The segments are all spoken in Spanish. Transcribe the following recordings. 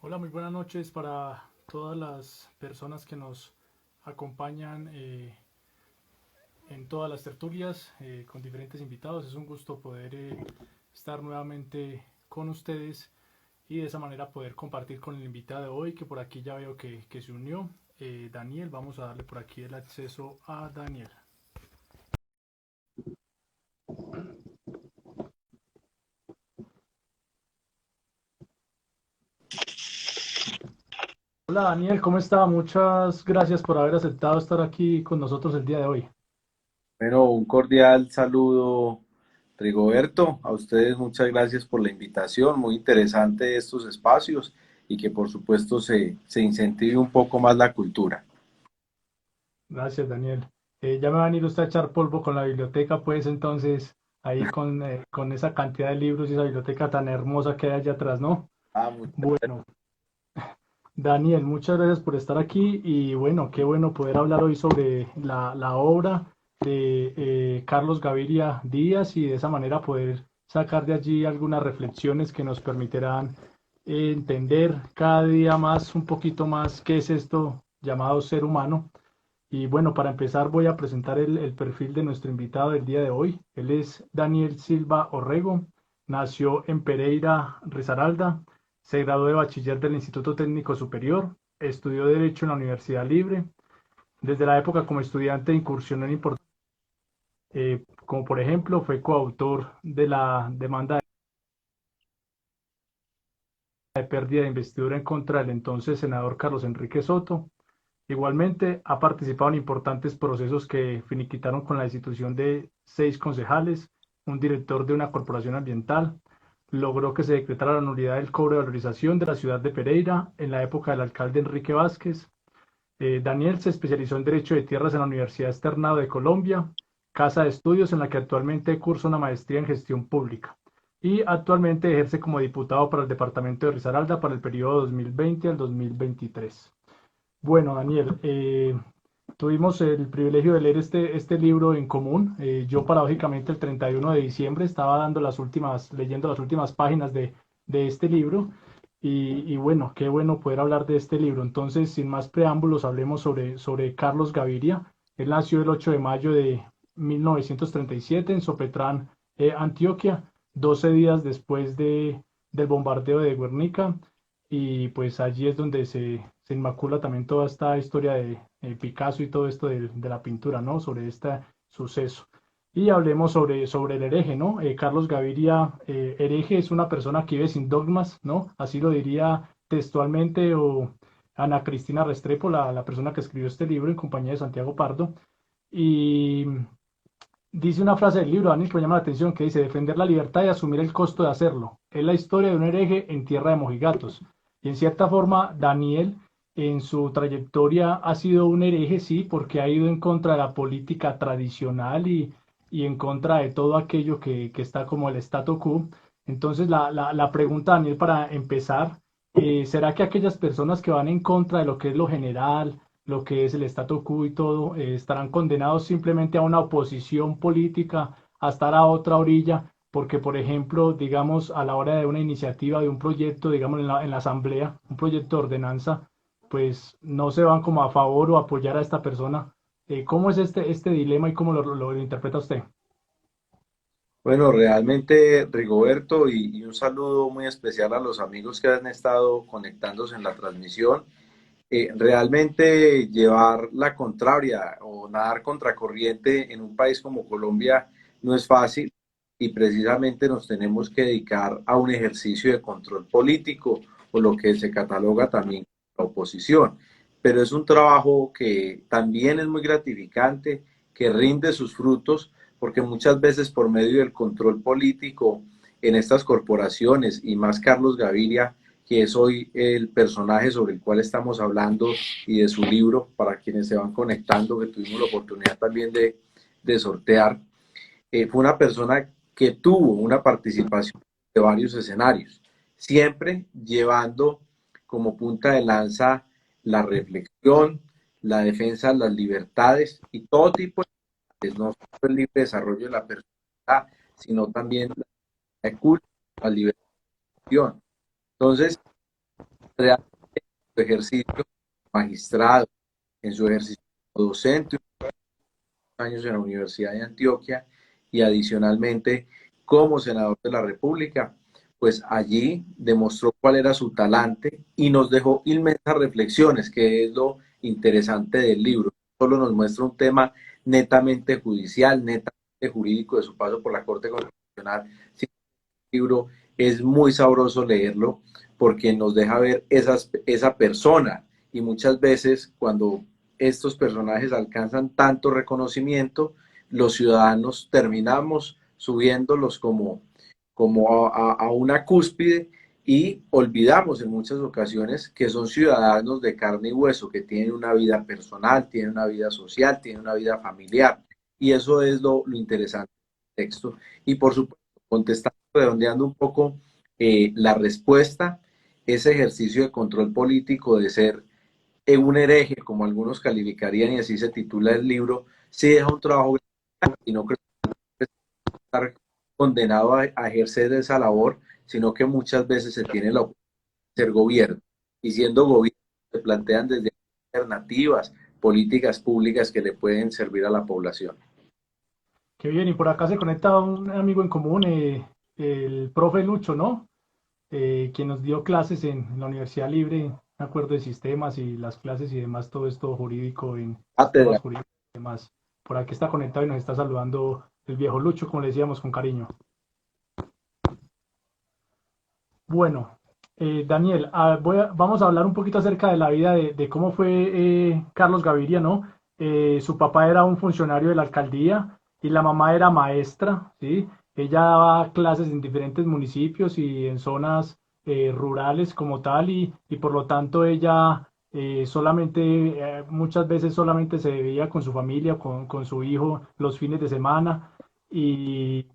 Hola, muy buenas noches para todas las personas que nos acompañan en todas las tertulias con diferentes invitados. Es un gusto poder estar nuevamente con ustedes y de esa manera poder compartir con el invitado de hoy, que por aquí ya veo que se unió. Daniel, vamos a darle por aquí el acceso a Daniel. Hola Daniel, ¿cómo está? Muchas gracias por haber aceptado estar aquí con nosotros el día de hoy. Bueno, un cordial saludo, Rigoberto. A ustedes muchas gracias por la invitación. Muy interesante estos espacios y que por supuesto se incentive un poco más la cultura. Gracias, Daniel. Ya me van a ir usted a echar polvo con la biblioteca, pues entonces, ahí con esa cantidad de libros y esa biblioteca tan hermosa que hay allá atrás, ¿no? Ah, muchas Bueno, Daniel, muchas gracias por estar aquí y bueno, qué bueno poder hablar hoy sobre la obra de Carlos Gaviria Díaz y de esa manera poder sacar de allí algunas reflexiones que nos permitirán entender cada día más, un poquito más, qué es esto llamado ser humano. Y bueno, para empezar voy a presentar el perfil de nuestro invitado del día de hoy. Él es Daniel Silva Orrego, nació en Pereira, Risaralda, se graduó de bachiller del Instituto Técnico Superior, estudió Derecho en la Universidad Libre. Desde la época como estudiante incursionó en importantes, como por ejemplo fue coautor de la demanda de pérdida de investidura en contra del entonces senador Carlos Enrique Soto. Igualmente, ha participado en importantes procesos que finiquitaron con la destitución de 6 concejales, un director de una corporación ambiental, logró que se decretara la nulidad del cobro de valorización de la ciudad de Pereira en la época del alcalde Enrique Vázquez. Daniel se especializó en Derecho de Tierras en la Universidad Externado de Colombia, casa de estudios en la que actualmente cursa una maestría en gestión pública y actualmente ejerce como diputado para el departamento de Risaralda para el periodo 2020 al 2023. Bueno, Daniel, tuvimos el privilegio de leer este libro en común. Yo paradójicamente el 31 de diciembre estaba leyendo las últimas páginas de este libro y bueno, qué bueno poder hablar de este libro. Entonces, sin más preámbulos, hablemos sobre Carlos Gaviria. Él nació el 8 de mayo de 1937 en Sopetrán, Antioquia, 12 días después del bombardeo de Guernica y pues allí es donde se inmacula también toda esta historia de Picasso y todo esto de la pintura, ¿no? Sobre este suceso. Y hablemos sobre el hereje, ¿no? Carlos Gaviria, hereje es una persona que vive sin dogmas, ¿no? Así lo diría textualmente o Ana Cristina Restrepo, la persona que escribió este libro en compañía de Santiago Pardo. Y dice una frase del libro, Daniel, que me llama la atención, que dice, defender la libertad y asumir el costo de hacerlo. Es la historia de un hereje en tierra de mojigatos. Y en cierta forma, Daniel, en su trayectoria, ha sido un hereje, sí, porque ha ido en contra de la política tradicional y en contra de todo aquello que está como el statu quo. Entonces, la pregunta, Daniel, para empezar, ¿será que aquellas personas que van en contra de lo que es lo general, lo que es el statu quo y todo, estarán condenados simplemente a una oposición política, a estar a otra orilla, porque, por ejemplo, digamos, a la hora de una iniciativa, de un proyecto, digamos, en la asamblea, un proyecto de ordenanza, pues no se van como a favor o a apoyar a esta persona? ¿Cómo es este dilema y cómo lo interpreta usted? Bueno, realmente, Rigoberto, y un saludo muy especial a los amigos que han estado conectándose en la transmisión. Realmente llevar la contraria o nadar contracorriente en un país como Colombia no es fácil y precisamente nos tenemos que dedicar a un ejercicio de control político o lo que se cataloga también como la oposición. Pero es un trabajo que también es muy gratificante, que rinde sus frutos, porque muchas veces por medio del control político en estas corporaciones y más Carlos Gaviria, que es hoy el personaje sobre el cual estamos hablando y de su libro, para quienes se van conectando, que tuvimos la oportunidad también de sortear, fue una persona que tuvo una participación de varios escenarios, siempre llevando como punta de lanza la reflexión, la defensa de las libertades y todo tipo de no solo el libre desarrollo de la personalidad, sino también la cultura, la liberación. Entonces, realmente en su ejercicio magistrado, en su ejercicio como docente, años en la Universidad de Antioquia y adicionalmente como senador de la República, pues allí demostró cuál era su talante y nos dejó inmensas reflexiones, que es lo interesante del libro. Solo nos muestra un tema netamente judicial, netamente jurídico de su paso por la Corte Constitucional. Sí, el libro es muy sabroso leerlo porque nos deja ver esa persona y muchas veces cuando estos personajes alcanzan tanto reconocimiento, los ciudadanos terminamos subiéndolos como a una cúspide y olvidamos en muchas ocasiones que son ciudadanos de carne y hueso, que tienen una vida personal, tienen una vida social, tienen una vida familiar. Y eso es lo interesante del texto. Y por supuesto, contestando, redondeando un poco la respuesta, ese ejercicio de control político de ser un hereje, como algunos calificarían, y así se titula el libro, sí deja un trabajo grande, y no creo que estar condenado a ejercer esa labor, sino que muchas veces se tiene la oportunidad de ser gobierno, y siendo gobierno se plantean desde alternativas, políticas públicas que le pueden servir a la población. Qué bien, y por acá se conecta un amigo en común, el profe Lucho, ¿no? Quien nos dio clases en la Universidad Libre, me acuerdo de sistemas y las clases y demás, todo esto jurídico en sistemas Cátedra. jurídicos y demás. Por aquí está conectado y nos está saludando el viejo Lucho, como le decíamos con cariño. Bueno, Daniel, vamos a hablar un poquito acerca de la vida de cómo fue Carlos Gaviria, ¿no? Su papá era un funcionario de la alcaldía y la mamá era maestra, ¿sí? Ella daba clases en diferentes municipios y en zonas rurales como tal y por lo tanto ella muchas veces solamente se veía con su familia, con su hijo los fines de semana y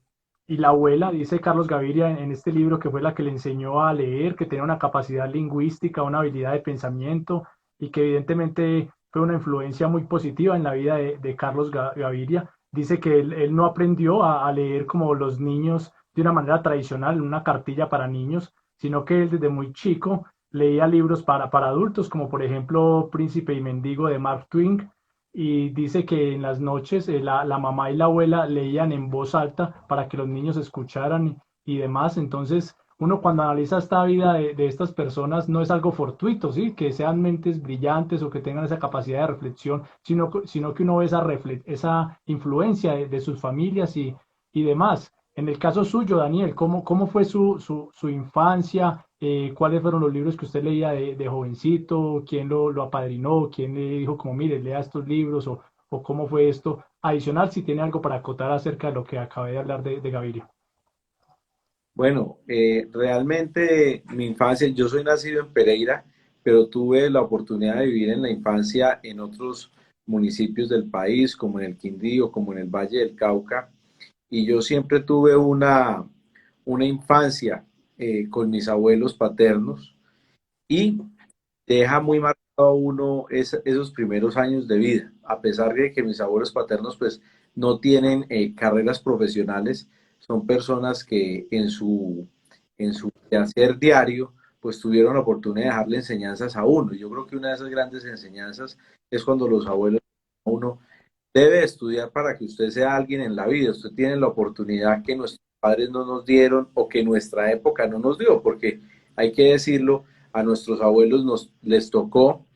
y la abuela, dice Carlos Gaviria en este libro, que fue la que le enseñó a leer, que tenía una capacidad lingüística, una habilidad de pensamiento y que evidentemente fue una influencia muy positiva en la vida de Carlos Gaviria. Dice que él no aprendió a leer como los niños de una manera tradicional, una cartilla para niños, sino que él desde muy chico leía libros para adultos, como por ejemplo Príncipe y Mendigo de Mark Twain, y dice que en las noches la mamá y la abuela leían en voz alta para que los niños escucharan y demás. Entonces, uno cuando analiza esta vida de estas personas no es algo fortuito, ¿sí? Que sean mentes brillantes o que tengan esa capacidad de reflexión, sino que uno ve esa influencia de sus familias y demás. En el caso suyo, Daniel, cómo fue su infancia? ¿Cuáles fueron los libros que usted leía de jovencito? ¿Quién lo apadrinó? ¿Quién le dijo como, mire, lea estos libros? O cómo fue esto? Adicional, si tiene algo para acotar acerca de lo que acabé de hablar de Gaviria. Bueno, realmente mi infancia, yo soy nacido en Pereira, pero tuve la oportunidad de vivir en la infancia en otros municipios del país, como en el Quindío, como en el Valle del Cauca, y yo siempre tuve una infancia con mis abuelos paternos y deja muy marcado a uno esos primeros años de vida, a pesar de que mis abuelos paternos pues no tienen carreras profesionales, son personas que en su quehacer diario pues tuvieron la oportunidad de dejarle enseñanzas a uno. Yo creo que una de esas grandes enseñanzas es cuando los abuelos a uno debe estudiar para que usted sea alguien en la vida. Usted tiene la oportunidad que nuestros padres no nos dieron o que nuestra época no nos dio, porque hay que decirlo, a nuestros abuelos les tocó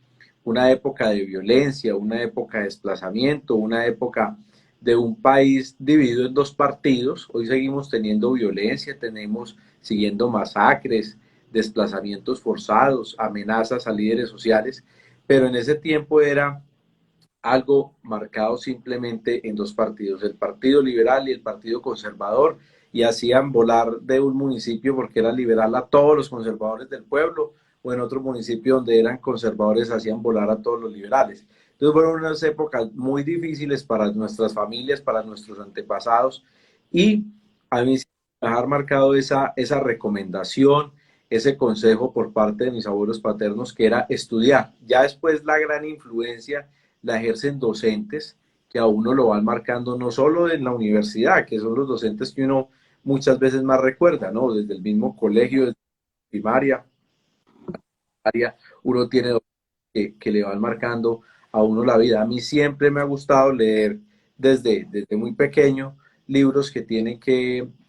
una época de violencia, una época de desplazamiento, una época de un país dividido en dos partidos. Hoy seguimos teniendo violencia, tenemos siguiendo masacres, desplazamientos forzados, amenazas a líderes sociales, pero en ese tiempo era algo marcado simplemente en dos partidos, el Partido Liberal y el Partido Conservador, y hacían volar de un municipio porque era liberal a todos los conservadores del pueblo, o en otro municipio donde eran conservadores hacían volar a todos los liberales. Entonces fueron unas épocas muy difíciles para nuestras familias, para nuestros antepasados, y a mí me ha marcado esa recomendación, ese consejo por parte de mis abuelos paternos, que era estudiar. Ya después la gran influencia la ejercen docentes que a uno lo van marcando no solo en la universidad, que son los docentes que uno muchas veces más recuerda, ¿no? Desde el mismo colegio, desde la primaria, universitaria, uno tiene que le van marcando a uno la vida. A mí siempre me ha gustado leer desde muy pequeño libros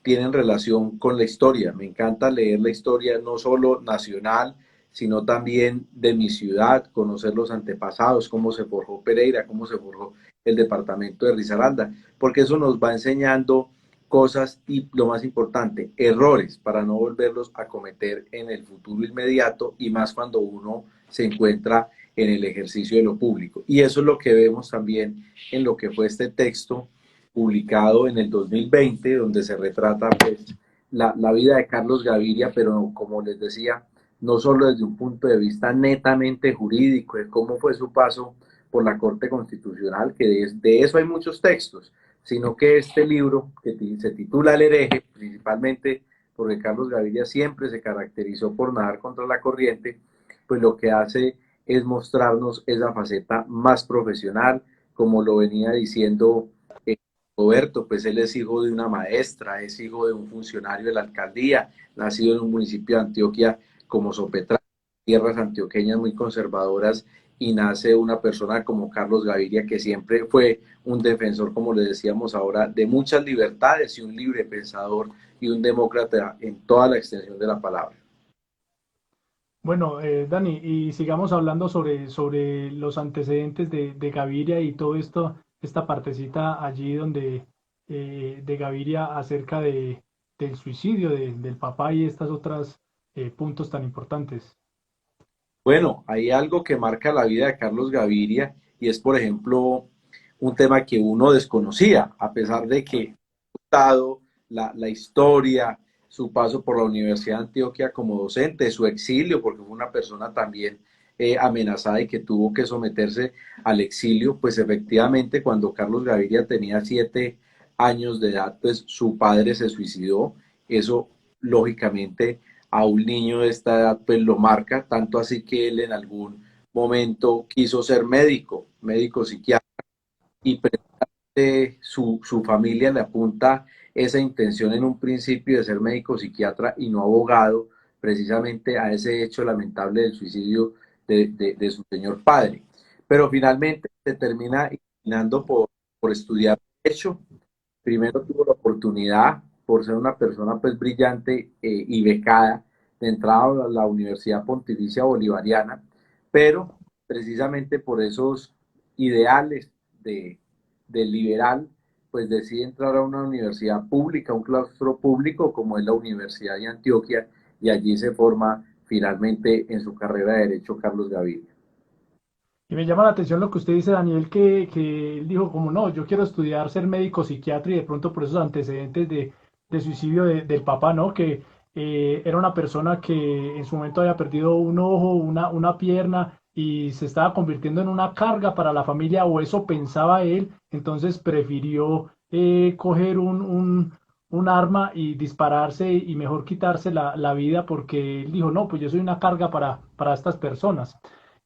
tienen relación con la historia. Me encanta leer la historia no solo nacional, sino también de mi ciudad, conocer los antepasados, cómo se forjó Pereira, cómo se forjó el departamento de Risaralda, porque eso nos va enseñando cosas y lo más importante, errores para no volverlos a cometer en el futuro inmediato y más cuando uno se encuentra en el ejercicio de lo público. Y eso es lo que vemos también en lo que fue este texto publicado en el 2020, donde se retrata pues, la vida de Carlos Gaviria, pero como les decía, no solo desde un punto de vista netamente jurídico, de cómo fue su paso por la Corte Constitucional, que de eso hay muchos textos, sino que este libro, que se titula El hereje, principalmente porque Carlos Gaviria siempre se caracterizó por nadar contra la corriente, pues lo que hace es mostrarnos esa faceta más profesional, como lo venía diciendo Roberto, pues él es hijo de una maestra, es hijo de un funcionario de la alcaldía, nacido en un municipio de Antioquia como Sopetrán, tierras antioqueñas muy conservadoras, y nace una persona como Carlos Gaviria, que siempre fue un defensor, como le decíamos ahora, de muchas libertades y un libre pensador y un demócrata en toda la extensión de la palabra. Bueno, Dani, y sigamos hablando sobre los antecedentes de Gaviria y todo esto, esta partecita allí donde de Gaviria acerca del suicidio del papá y estas otras puntos tan importantes. Bueno, hay algo que marca la vida de Carlos Gaviria y es, por ejemplo, un tema que uno desconocía, a pesar de que dado la historia, su paso por la Universidad de Antioquia como docente, su exilio, porque fue una persona también amenazada y que tuvo que someterse al exilio, pues efectivamente cuando Carlos Gaviria tenía 7 años de edad, pues su padre se suicidó. Eso lógicamente a un niño de esta edad pues lo marca, tanto así que él en algún momento quiso ser médico psiquiatra, y su familia le apunta esa intención en un principio de ser médico psiquiatra y no abogado, precisamente a ese hecho lamentable del suicidio de su señor padre. Pero finalmente se termina inclinando por estudiar Derecho. Primero tuvo la oportunidad, por ser una persona pues brillante y becada, de entrar a la Universidad Pontificia Bolivariana, pero precisamente por esos ideales de liberal, pues decide entrar a una universidad pública, un claustro público como es la Universidad de Antioquia, y allí se forma finalmente en su carrera de Derecho Carlos Gaviria. Y me llama la atención lo que usted dice, Daniel, que él dijo como no, yo quiero estudiar ser médico psiquiatra y de pronto por esos antecedentes de suicidio del papá, ¿no? Que era una persona que en su momento había perdido un ojo, una pierna y se estaba convirtiendo en una carga para la familia, o eso pensaba él, entonces prefirió coger un arma y dispararse y mejor quitarse la vida porque él dijo, no, pues yo soy una carga para estas personas.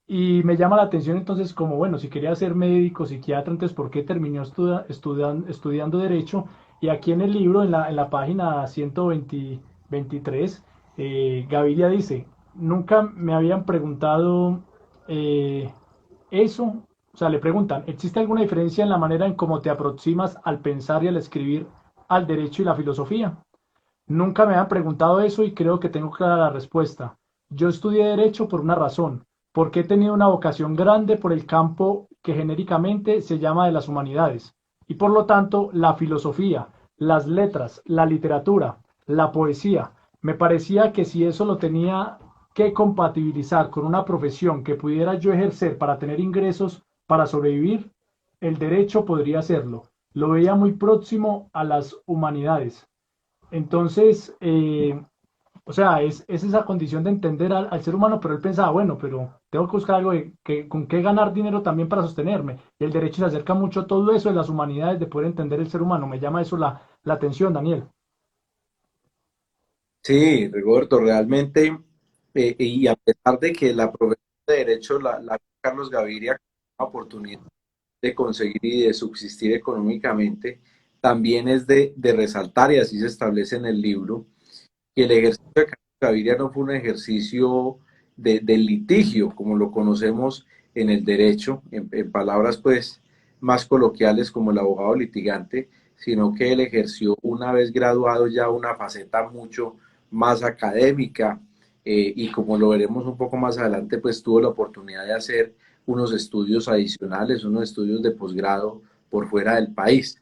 Y me llama la atención entonces como, bueno, si quería ser médico, psiquiatra, entonces ¿por qué terminó estudiando Derecho? Y aquí en el libro, en la página 123, Gaviria dice, nunca me habían preguntado eso, o sea, le preguntan, ¿existe alguna diferencia en la manera en cómo te aproximas al pensar y al escribir al derecho y la filosofía? Nunca me han preguntado eso y creo que tengo clara la respuesta. Yo estudié Derecho por una razón, porque he tenido una vocación grande por el campo que genéricamente se llama de las humanidades, y por lo tanto la filosofía, las letras, la literatura, la poesía. Me parecía que si eso lo tenía que compatibilizar con una profesión que pudiera yo ejercer para tener ingresos para sobrevivir, el derecho podría hacerlo. Lo veía muy próximo a las humanidades. Entonces, o sea, es esa condición de entender al ser humano, pero él pensaba, bueno, pero tengo que buscar algo con qué ganar dinero también para sostenerme. Y el derecho se acerca mucho a todo eso de las humanidades, de poder entender el ser humano. Me llama eso la atención, Daniel. Sí, Rigoberto, realmente, y a pesar de que la profesión de Derecho la Carlos Gaviria una oportunidad de conseguir y de subsistir económicamente, también es de resaltar, y así se establece en el libro, que el ejercicio de Carlos Gaviria no fue un ejercicio del litigio, como lo conocemos en el derecho, en palabras pues más coloquiales como el abogado litigante, sino que él ejerció una vez graduado ya una faceta mucho más académica, y como lo veremos un poco más adelante, pues tuvo la oportunidad de hacer unos estudios adicionales, unos estudios de posgrado por fuera del país,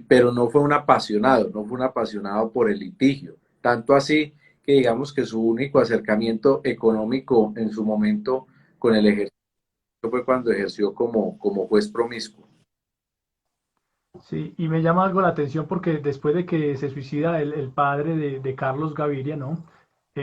pero no fue un apasionado, no fue un apasionado por el litigio, tanto así que digamos que su único acercamiento económico en su momento con el ejército fue cuando ejerció como juez promiscuo. Sí, y me llama algo la atención porque después de que se suicida el padre de Carlos Gaviria, ¿no?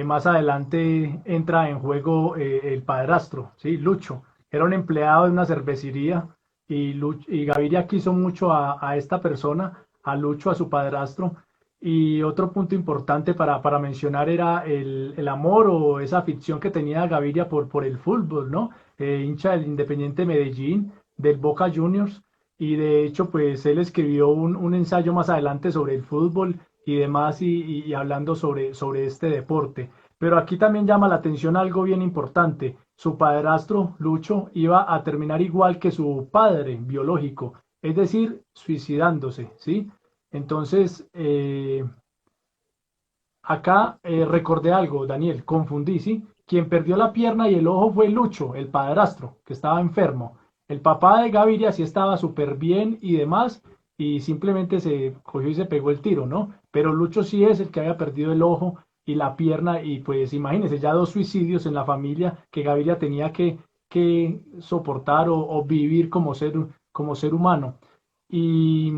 Más adelante entra en juego el padrastro, ¿sí? Lucho. Era un empleado de una cervecería y Gaviria quiso mucho a esta persona, a Lucho, a su padrastro. Y otro punto importante para mencionar era el amor o esa afición que tenía Gaviria por el fútbol, ¿no? Hincha del Independiente Medellín, del Boca Juniors y de hecho, pues él escribió un ensayo más adelante sobre el fútbol y demás y hablando sobre este deporte. Pero aquí también llama la atención algo bien importante. Su padrastro, Lucho, iba a terminar igual que su padre biológico, es decir, suicidándose, ¿sí? Entonces, acá recordé algo, Daniel, confundí, ¿sí? Quien perdió la pierna y el ojo fue Lucho, el padrastro, que estaba enfermo. El papá de Gaviria sí estaba súper bien y demás, y simplemente se cogió y se pegó el tiro, ¿no? Pero Lucho sí es el que había perdido el ojo y la pierna, y pues imagínense, ya dos suicidios en la familia que Gaviria tenía que soportar o vivir como ser humano. Y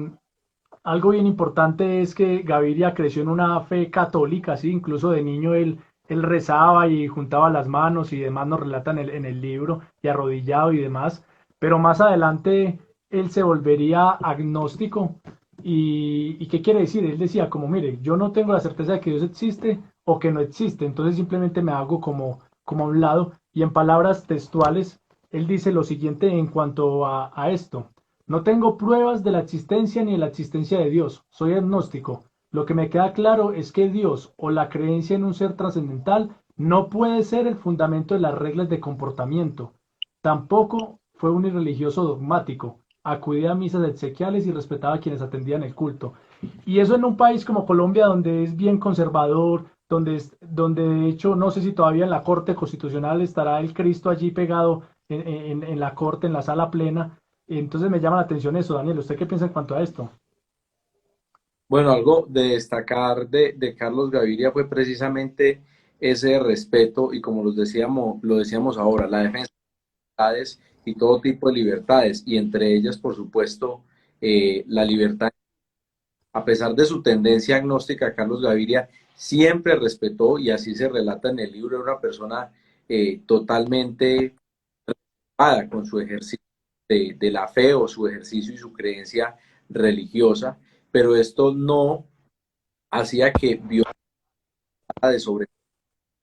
algo bien importante es que Gaviria creció en una fe católica, ¿sí? Incluso de niño él rezaba y juntaba las manos y demás nos relatan en el libro y arrodillado y demás, pero más adelante él se volvería agnóstico y ¿qué quiere decir? Él decía como, mire, yo no tengo la certeza de que Dios existe o que no existe, entonces simplemente me hago como a un lado y en palabras textuales, él dice lo siguiente en cuanto a esto. No tengo pruebas de la existencia ni de la existencia de Dios. Soy agnóstico. Lo que me queda claro es que Dios o la creencia en un ser trascendental no puede ser el fundamento de las reglas de comportamiento. Tampoco fue un irreligioso dogmático. Acudía a misas exequiales y respetaba a quienes atendían el culto. Y eso en un país como Colombia, donde es bien conservador, donde de hecho no sé si todavía en la Corte Constitucional estará el Cristo allí pegado en la Corte, en la sala plena. Entonces me llama la atención eso, Daniel. ¿Usted qué piensa en cuanto a esto? Bueno, algo de destacar de Carlos Gaviria fue precisamente ese respeto y como lo decíamos ahora, la defensa de libertades y todo tipo de libertades y entre ellas, por supuesto, la libertad. A pesar de su tendencia agnóstica, Carlos Gaviria siempre respetó, y así se relata en el libro, era una persona totalmente con su ejercicio de la fe o su ejercicio y su creencia religiosa, pero esto no hacía que violara de sobre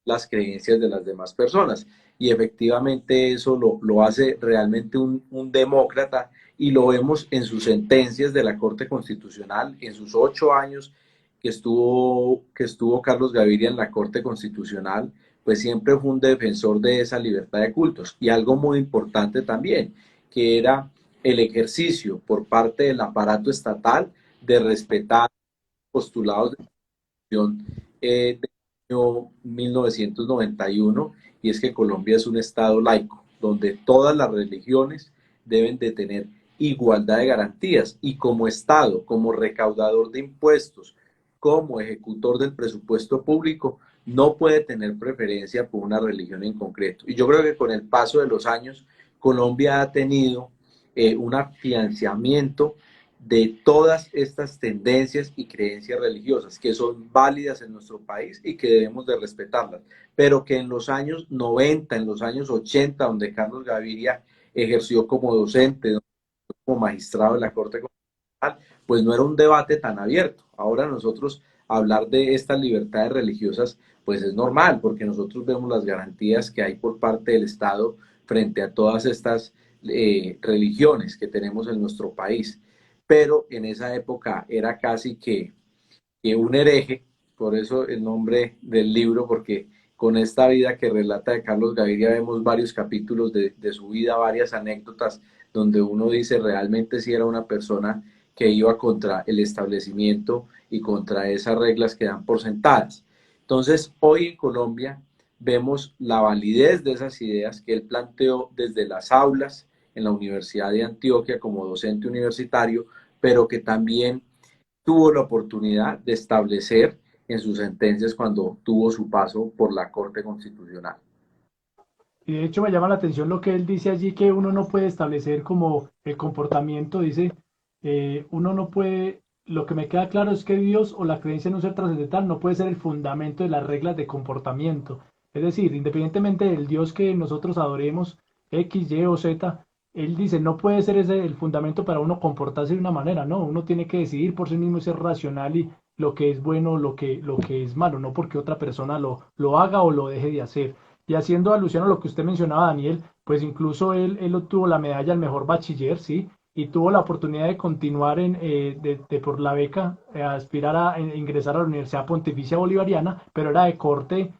las creencias de las demás personas. Y efectivamente eso lo hace realmente un demócrata y lo vemos en sus sentencias de la Corte Constitucional, en sus 8 años que estuvo Carlos Gaviria en la Corte Constitucional, pues siempre fue un defensor de esa libertad de cultos. Y algo muy importante también, que era el ejercicio por parte del aparato estatal de respetar postulados de del año 1991, y es que Colombia es un estado laico, donde todas las religiones deben de tener igualdad de garantías y como estado, como recaudador de impuestos, como ejecutor del presupuesto público, no puede tener preferencia por una religión en concreto. Y yo creo que con el paso de los años, Colombia ha tenido un afianzamiento de todas estas tendencias y creencias religiosas que son válidas en nuestro país y que debemos de respetarlas, pero que en los años 90, en los años 80, donde Carlos Gaviria ejerció como docente, como magistrado de la Corte Constitucional, pues no era un debate tan abierto. Ahora nosotros hablar de estas libertades religiosas, pues es normal, porque nosotros vemos las garantías que hay por parte del Estado frente a todas estas religiones que tenemos en nuestro país. Pero en esa época era casi que un hereje, por eso el nombre del libro, porque con esta vida que relata de Carlos Gaviria vemos varios capítulos de su vida, varias anécdotas donde uno dice realmente si era una persona que iba contra el establecimiento y contra esas reglas que dan por sentadas. Entonces, hoy en Colombia vemos la validez de esas ideas que él planteó desde las aulas en la Universidad de Antioquia como docente universitario, pero que también tuvo la oportunidad de establecer en sus sentencias cuando tuvo su paso por la Corte Constitucional. Y de hecho me llama la atención lo que él dice allí, que uno no puede establecer como el comportamiento, dice, uno no puede, lo que me queda claro es que Dios o la creencia en un ser trascendental no puede ser el fundamento de las reglas de comportamiento. Es decir, independientemente del Dios que nosotros adoremos, X, Y o Z, él dice, no puede ser ese el fundamento para uno comportarse de una manera, no, uno tiene que decidir por sí mismo y ser racional y lo que es bueno, lo que es malo, no porque otra persona lo haga o lo deje de hacer. Y haciendo alusión a lo que usted mencionaba, Daniel, pues incluso él obtuvo la medalla al mejor bachiller, ¿sí? Y tuvo la oportunidad de continuar por la beca, aspirar a ingresar a la Universidad Pontificia Bolivariana, pero era de corte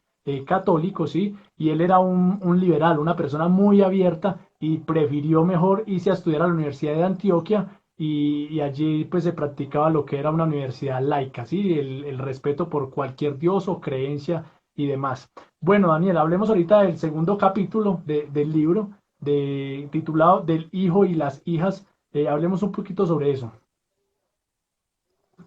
católico, ¿sí? Y él era un liberal, una persona muy abierta y prefirió mejor irse a estudiar a la Universidad de Antioquia y allí pues se practicaba lo que era una universidad laica, ¿sí? El respeto por cualquier dios o creencia y demás. Bueno, Daniel, hablemos ahorita del segundo capítulo del libro, titulado Del hijo y las hijas. Hablemos un poquito sobre eso.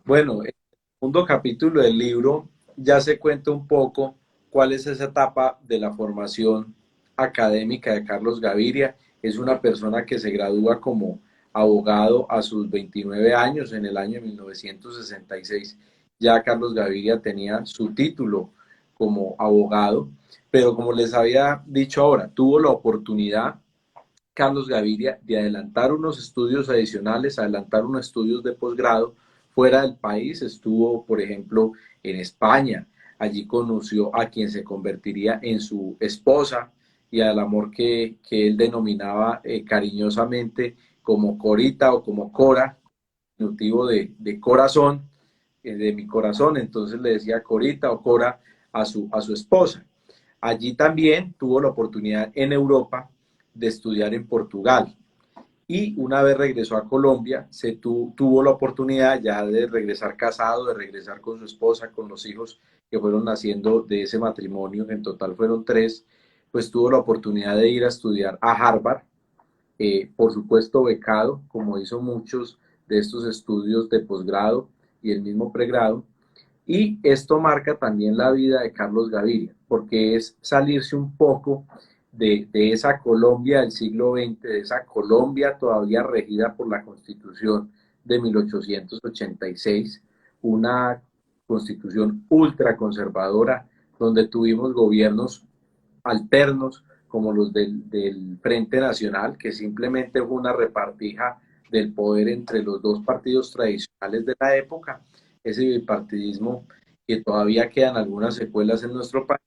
Bueno, en el segundo capítulo del libro ya se cuenta un poco cuál es esa etapa de la formación académica de Carlos Gaviria. Es una persona que se gradúa como abogado a sus 29 años, en el año 1966. Ya Carlos Gaviria tenía su título como abogado, pero como les había dicho ahora, tuvo la oportunidad Carlos Gaviria de adelantar unos estudios adicionales, adelantar unos estudios de posgrado fuera del país. Estuvo, por ejemplo, en España. Allí conoció a quien se convertiría en su esposa y al amor que él denominaba cariñosamente como Corita o como Cora, motivo de corazón, de mi corazón. Entonces le decía Corita o Cora a su esposa. Allí también tuvo la oportunidad en Europa de estudiar en Portugal. Y una vez regresó a Colombia, tuvo la oportunidad ya de regresar casado, de regresar con su esposa, con los hijos que fueron naciendo de ese matrimonio, en total fueron tres, pues tuvo la oportunidad de ir a estudiar a Harvard, por supuesto becado, como hizo muchos de estos estudios de posgrado y el mismo pregrado, y esto marca también la vida de Carlos Gaviria, porque es salirse un poco de esa Colombia del siglo XX, de esa Colombia todavía regida por la Constitución de 1886, una constitución ultraconservadora, donde tuvimos gobiernos alternos como los del Frente Nacional, que simplemente fue una repartija del poder entre los dos partidos tradicionales de la época, ese bipartidismo que todavía quedan algunas secuelas en nuestro país.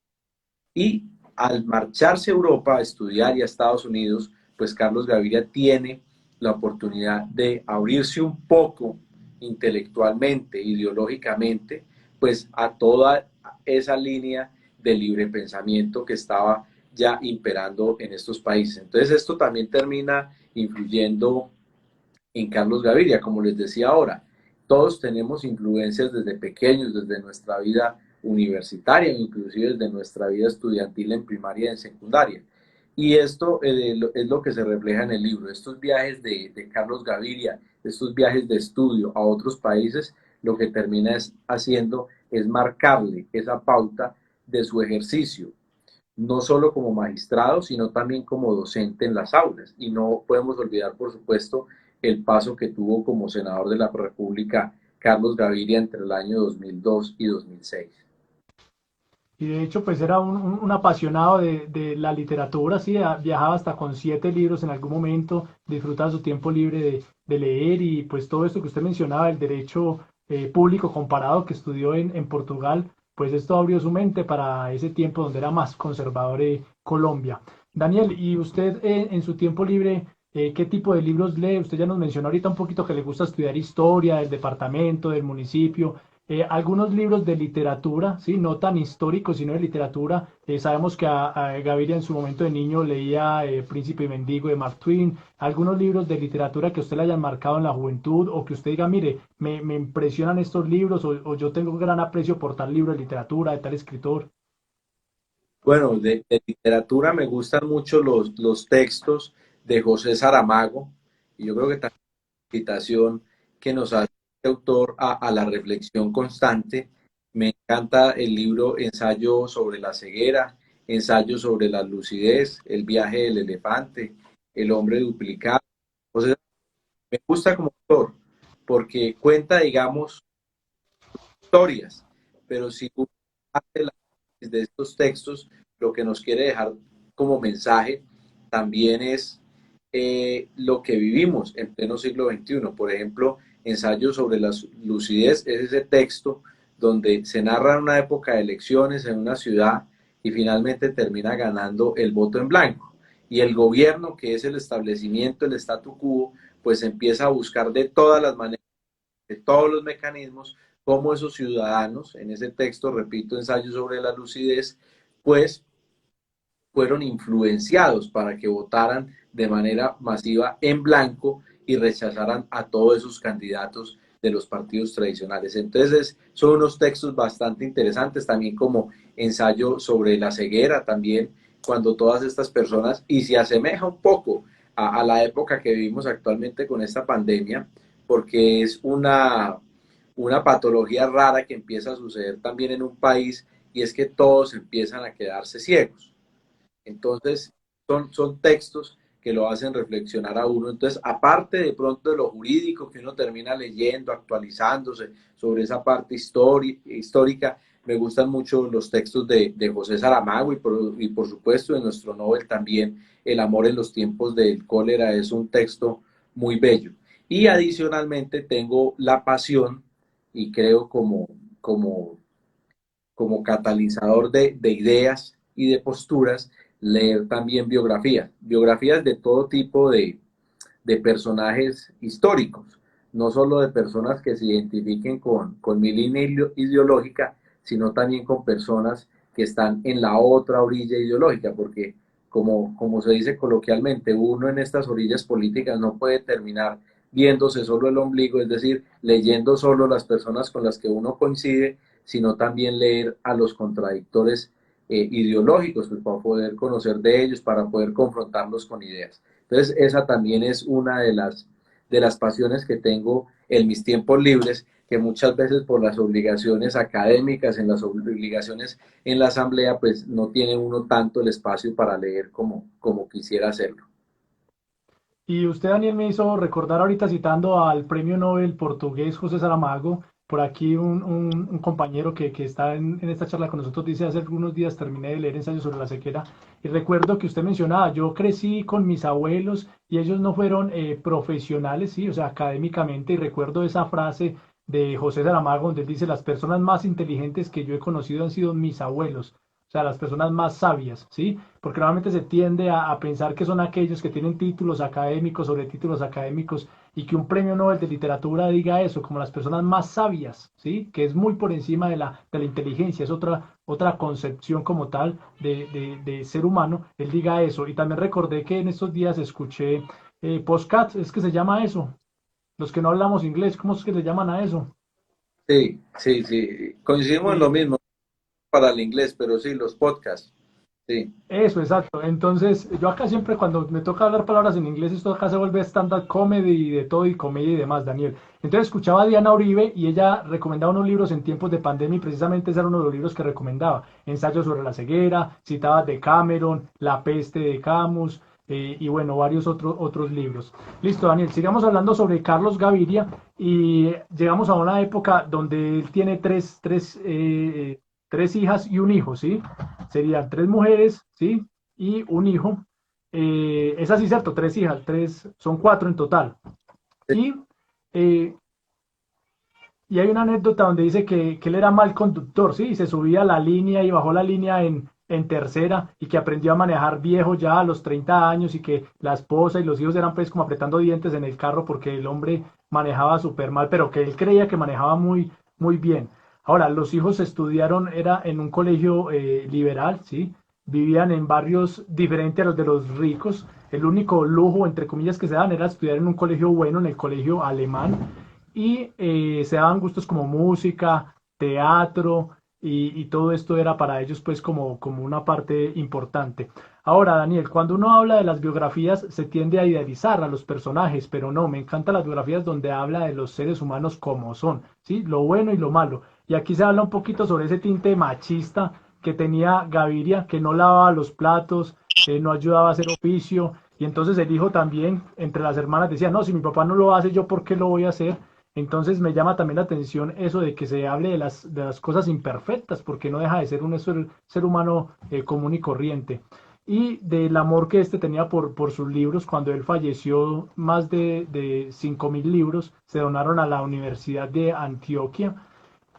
Y al marcharse a Europa a estudiar y a Estados Unidos, pues Carlos Gaviria tiene la oportunidad de abrirse un poco intelectualmente, ideológicamente, pues a toda esa línea de libre pensamiento que estaba ya imperando en estos países. Entonces esto también termina influyendo en Carlos Gaviria, como les decía ahora. Todos tenemos influencias desde pequeños, desde nuestra vida universitaria, inclusive desde nuestra vida estudiantil en primaria y en secundaria. Y esto es lo que se refleja en el libro. Estos viajes de Carlos Gaviria, estos viajes de estudio a otros países, lo que termina haciendo es marcarle esa pauta de su ejercicio, no solo como magistrado, sino también como docente en las aulas. Y no podemos olvidar, por supuesto, el paso que tuvo como senador de la República Carlos Gaviria entre el año 2002 y 2006. Y de hecho, pues era un apasionado de la literatura, sí, viajaba hasta con 7 libros en algún momento, disfrutaba su tiempo libre de leer y pues todo esto que usted mencionaba, el derecho público comparado que estudió en Portugal, pues esto abrió su mente para ese tiempo donde era más conservador Colombia. Daniel, ¿y usted en su tiempo libre qué tipo de libros lee? Usted ya nos mencionó ahorita un poquito que le gusta estudiar historia del departamento, del municipio. algunos libros de literatura, ¿sí? No tan históricos, sino de literatura. Sabemos que a Gaviria en su momento de niño leía Príncipe y Mendigo de Mark Twain, algunos libros de literatura que usted le hayan marcado en la juventud o que usted diga, mire, me impresionan estos libros o yo tengo gran aprecio por tal libro de literatura, de tal escritor. Bueno, de literatura me gustan mucho los textos de José Saramago, y yo creo que también la invitación que nos hace este autor a la reflexión constante. Me encanta el libro Ensayo sobre la ceguera, Ensayo sobre la lucidez, El viaje del elefante, El hombre duplicado. Entonces, me gusta como autor porque cuenta, digamos, historias, pero si uno hace la análisis de estos textos, lo que nos quiere dejar como mensaje también es lo que vivimos en pleno siglo XXI. Por ejemplo, Ensayo sobre la lucidez es ese texto donde se narra una época de elecciones en una ciudad y finalmente termina ganando el voto en blanco. Y el gobierno, que es el establecimiento, el statu quo, pues empieza a buscar de todas las maneras, de todos los mecanismos, cómo esos ciudadanos, en ese texto, repito, Ensayo sobre la lucidez, pues fueron influenciados para que votaran de manera masiva en blanco y rechazaran a todos esos candidatos de los partidos tradicionales. Entonces, son unos textos bastante interesantes, también como Ensayo sobre la ceguera, también cuando todas estas personas, y se asemeja un poco a la época que vivimos actualmente con esta pandemia, porque es una patología rara que empieza a suceder también en un país, y es que todos empiezan a quedarse ciegos. Entonces, son textos que lo hacen reflexionar a uno. Entonces, aparte de pronto de lo jurídico que uno termina leyendo, actualizándose sobre esa parte histórica, me gustan mucho los textos de José Saramago y por supuesto de nuestro Nobel también, El amor en los tiempos del cólera es un texto muy bello. Y adicionalmente tengo la pasión y creo como como catalizador de ideas y de posturas, leer también biografías de todo tipo de personajes históricos, no solo de personas que se identifiquen con mi línea ideológica, sino también con personas que están en la otra orilla ideológica, porque como se dice coloquialmente, uno en estas orillas políticas no puede terminar viéndose solo el ombligo, es decir, leyendo solo las personas con las que uno coincide, sino también leer a los contradictores ideológicos, pues, para poder conocer de ellos, para poder confrontarlos con ideas. Entonces, esa también es una de las pasiones que tengo en mis tiempos libres, que muchas veces por las obligaciones académicas, en las obligaciones en la asamblea, pues no tiene uno tanto el espacio para leer como quisiera hacerlo. Y usted, Daniel, me hizo recordar ahorita citando al premio Nobel portugués José Saramago, por aquí un compañero que está en esta charla con nosotros dice, hace algunos días terminé de leer Ensayo sobre la sequera y recuerdo que usted mencionaba, yo crecí con mis abuelos y ellos no fueron profesionales, sí, o sea, académicamente, y recuerdo esa frase de José Saramago donde él dice, las personas más inteligentes que yo he conocido han sido mis abuelos. O sea, las personas más sabias, ¿sí? Porque normalmente se tiende a pensar que son aquellos que tienen títulos académicos sobre títulos académicos y que un premio Nobel de literatura diga eso, como las personas más sabias, ¿sí? Que es muy por encima de la inteligencia, es otra concepción como tal de ser humano, él diga eso. Y también recordé que en estos días escuché postcats, es que se llama eso. Los que no hablamos inglés, ¿cómo es que le llaman a eso? Sí, sí, sí, coincidimos en lo Sí, mismo para el inglés, pero sí, los podcasts, sí. eso, exacto. Entonces, yo acá siempre cuando me toca hablar palabras en inglés, esto acá se vuelve stand-up comedy y de todo y comedia y demás, Daniel. Entonces escuchaba a Diana Uribe y ella recomendaba unos libros en tiempos de pandemia y precisamente ese era uno de los libros que recomendaba. Ensayos sobre la ceguera, citaba de Cameron, La peste de Camus y bueno, varios otros libros. Listo, Daniel, sigamos hablando sobre Carlos Gaviria y llegamos a una época donde él tiene tres hijas y un hijo, ¿sí? Serían tres mujeres, ¿sí? Y un hijo. Es así, ¿cierto? Tres hijas, son cuatro en total. Y, eh, y hay una anécdota donde dice que él era mal conductor, ¿sí? Y se subía a la línea y bajó la línea en tercera y que aprendió a manejar viejo ya a los 30 años y que la esposa y los hijos eran pues como apretando dientes en el carro porque el hombre manejaba súper mal, pero que él creía que manejaba muy bien. Ahora, los hijos estudiaron, era en un colegio liberal, ¿sí? Vivían en barrios diferentes a los de los ricos. El único lujo, entre comillas, que se daban era estudiar en un colegio bueno, en el colegio alemán, y se daban gustos como música, teatro, y todo esto era para ellos pues como una parte importante. Ahora, Daniel, cuando uno habla de las biografías se tiende a idealizar a los personajes, pero no, me encantan las biografías donde habla de los seres humanos como son, ¿sí? Lo bueno y lo malo. Y aquí se habla un poquito sobre ese tinte machista que tenía Gaviria, que no lavaba los platos, no ayudaba a hacer oficio, y entonces el hijo también, entre las hermanas, decía, no, si mi papá no lo hace, yo por qué lo voy a hacer. Entonces me llama también la atención eso de que se hable de las cosas imperfectas, porque no deja de ser un ser humano común y corriente. Y del amor que este tenía por sus libros, cuando él falleció, más de 5.000 libros se donaron a la Universidad de Antioquia,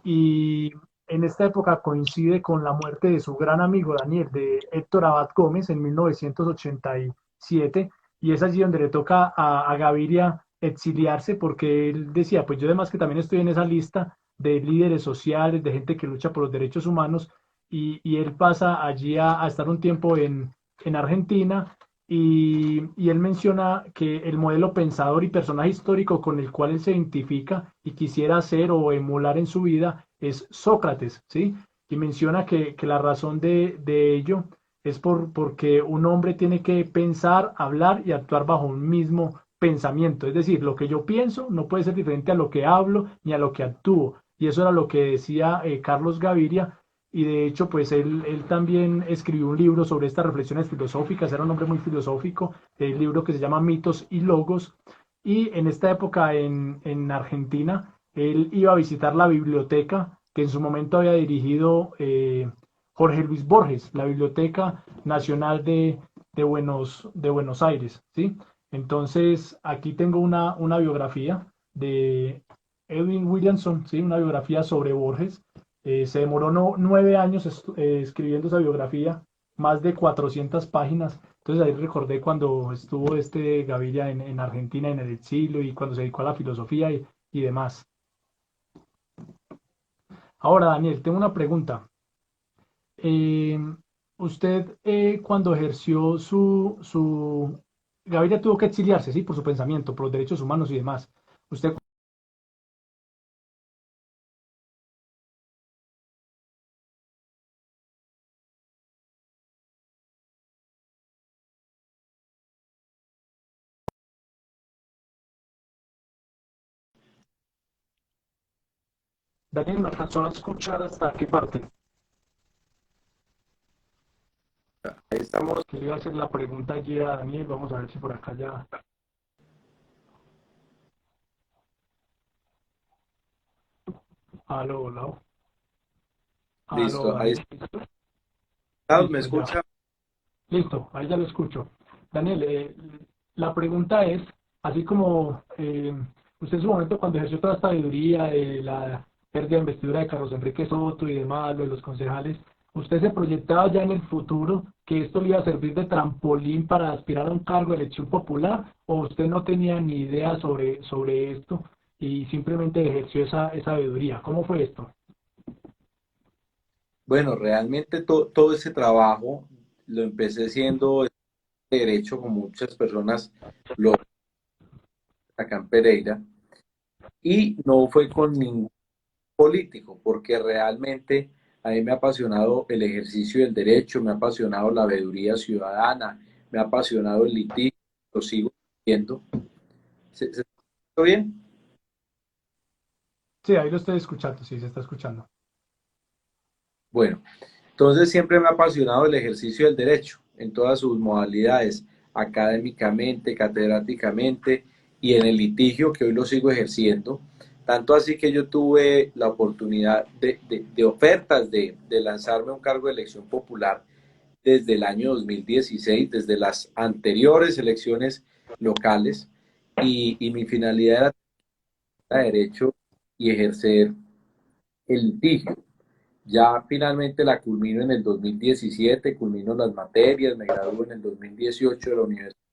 y en esta época coincide con la muerte de su gran amigo Daniel, de Héctor Abad Gómez, en 1987, y es allí donde le toca a Gaviria exiliarse, porque él decía, pues yo además que también estoy en esa lista de líderes sociales, de gente que lucha por los derechos humanos, y él pasa allí a estar un tiempo en Argentina, y él menciona que el modelo pensador y personaje histórico con el cual él se identifica y quisiera ser o emular en su vida es Sócrates, ¿sí? Y menciona que la razón de ello es porque un hombre tiene que pensar, hablar y actuar bajo un mismo pensamiento. Es decir, lo que yo pienso no puede ser diferente a lo que hablo ni a lo que actúo. Y eso era lo que decía Carlos Gaviria, y de hecho, pues él también escribió un libro sobre estas reflexiones filosóficas, era un hombre muy filosófico, el libro que se llama Mitos y Logos, y en esta época en Argentina, él iba a visitar la biblioteca que en su momento había dirigido Jorge Luis Borges, la Biblioteca Nacional de Buenos Aires, ¿sí? Entonces, aquí tengo una biografía de Edwin Williamson, ¿sí? Una biografía sobre Borges. Se demoró 9 años escribiendo esa biografía, más de 400 páginas. Entonces ahí recordé cuando estuvo este Gaviria en Argentina en el exilio y cuando se dedicó a la filosofía y demás. Ahora, Daniel, tengo una pregunta. Eh, usted cuando ejerció Gaviria tuvo que exiliarse, ¿sí? Por su pensamiento, por los derechos humanos y demás. Usted Daniel, ¿me alcanzó a escuchar hasta qué parte? Ahí estamos. Que le iba a hacer la pregunta allí a Daniel. Vamos a ver si por acá ya. Aló, aló. Aló, Listo, ahí Daniel. ¿Listo? está. ¿Me Listo, ya. escucha? Listo, ahí ya lo escucho. Daniel, la pregunta es, así como usted en su momento cuando ejerció toda esta sabiduría de la pérdida de investidura de Carlos Enrique Soto y demás, lo de los concejales, ¿usted se proyectaba ya en el futuro que esto le iba a servir de trampolín para aspirar a un cargo de elección popular, o usted no tenía ni idea sobre esto y simplemente ejerció esa sabiduría? ¿Cómo fue esto? Bueno, realmente todo ese trabajo lo empecé siendo derecho, como muchas personas lo acá en Pereira, y no fue con ningún político, porque realmente a mí me ha apasionado el ejercicio del derecho, me ha apasionado la veeduría ciudadana, me ha apasionado el litigio, lo sigo haciendo. ¿Se escucha bien? Sí, ahí lo estoy escuchando, sí, se está escuchando. Bueno, entonces siempre me ha apasionado el ejercicio del derecho en todas sus modalidades, académicamente, catedráticamente y en el litigio que hoy lo sigo ejerciendo. Tanto así que yo tuve la oportunidad de ofertas de lanzarme a un cargo de elección popular desde el año 2016, desde las anteriores elecciones locales, y mi finalidad era derecho y ejercer el litigio. Ya finalmente la culmino en el 2017, culmino las materias, me gradúo en el 2018 de la universidad.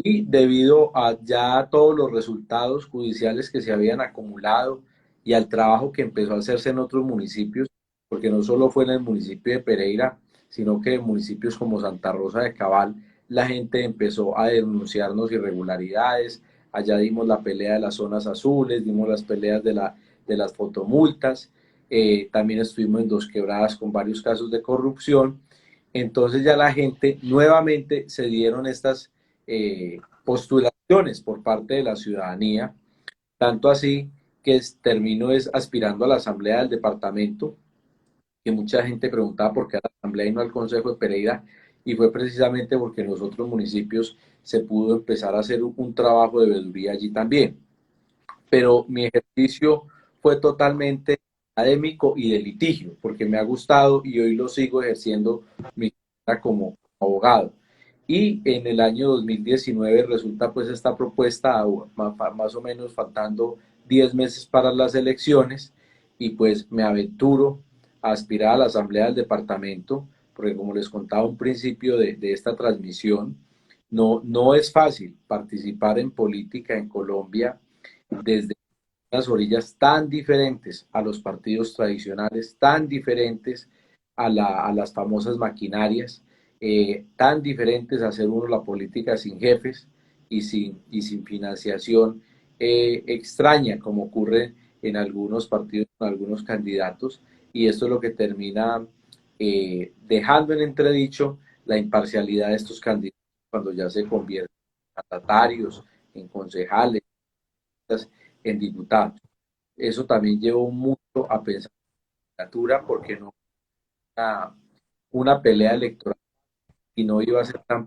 Y debido a ya todos los resultados judiciales que se habían acumulado y al trabajo que empezó a hacerse en otros municipios, porque no solo fue en el municipio de Pereira, sino que en municipios como Santa Rosa de Cabal, la gente empezó a denunciarnos irregularidades. Allá dimos la pelea de las zonas azules, dimos las peleas de las fotomultas, también estuvimos en Dos Quebradas con varios casos de corrupción. Entonces ya la gente nuevamente se dieron estas postulaciones por parte de la ciudadanía, tanto así que terminó aspirando a la asamblea del departamento, que mucha gente preguntaba por qué a la asamblea y no al consejo de Pereira, y fue precisamente porque en los otros municipios se pudo empezar a hacer un trabajo de veeduría allí también. Pero mi ejercicio fue totalmente académico y de litigio, porque me ha gustado y hoy lo sigo ejerciendo mi carrera como abogado. Y en el año 2019 resulta pues esta propuesta, más o menos faltando 10 meses para las elecciones, y pues me aventuro a aspirar a la asamblea del departamento, porque como les contaba un principio de esta transmisión, no es fácil participar en política en Colombia desde unas orillas tan diferentes a los partidos tradicionales, tan diferentes a las famosas maquinarias, tan diferentes a hacer uno la política sin jefes y sin financiación extraña, como ocurre en algunos partidos, con algunos candidatos, y esto es lo que termina dejando en entredicho la imparcialidad de estos candidatos cuando ya se convierten en mandatarios, en concejales, en diputados. Eso también llevó mucho a pensar en la candidatura porque no era una pelea electoral y no iba a ser tan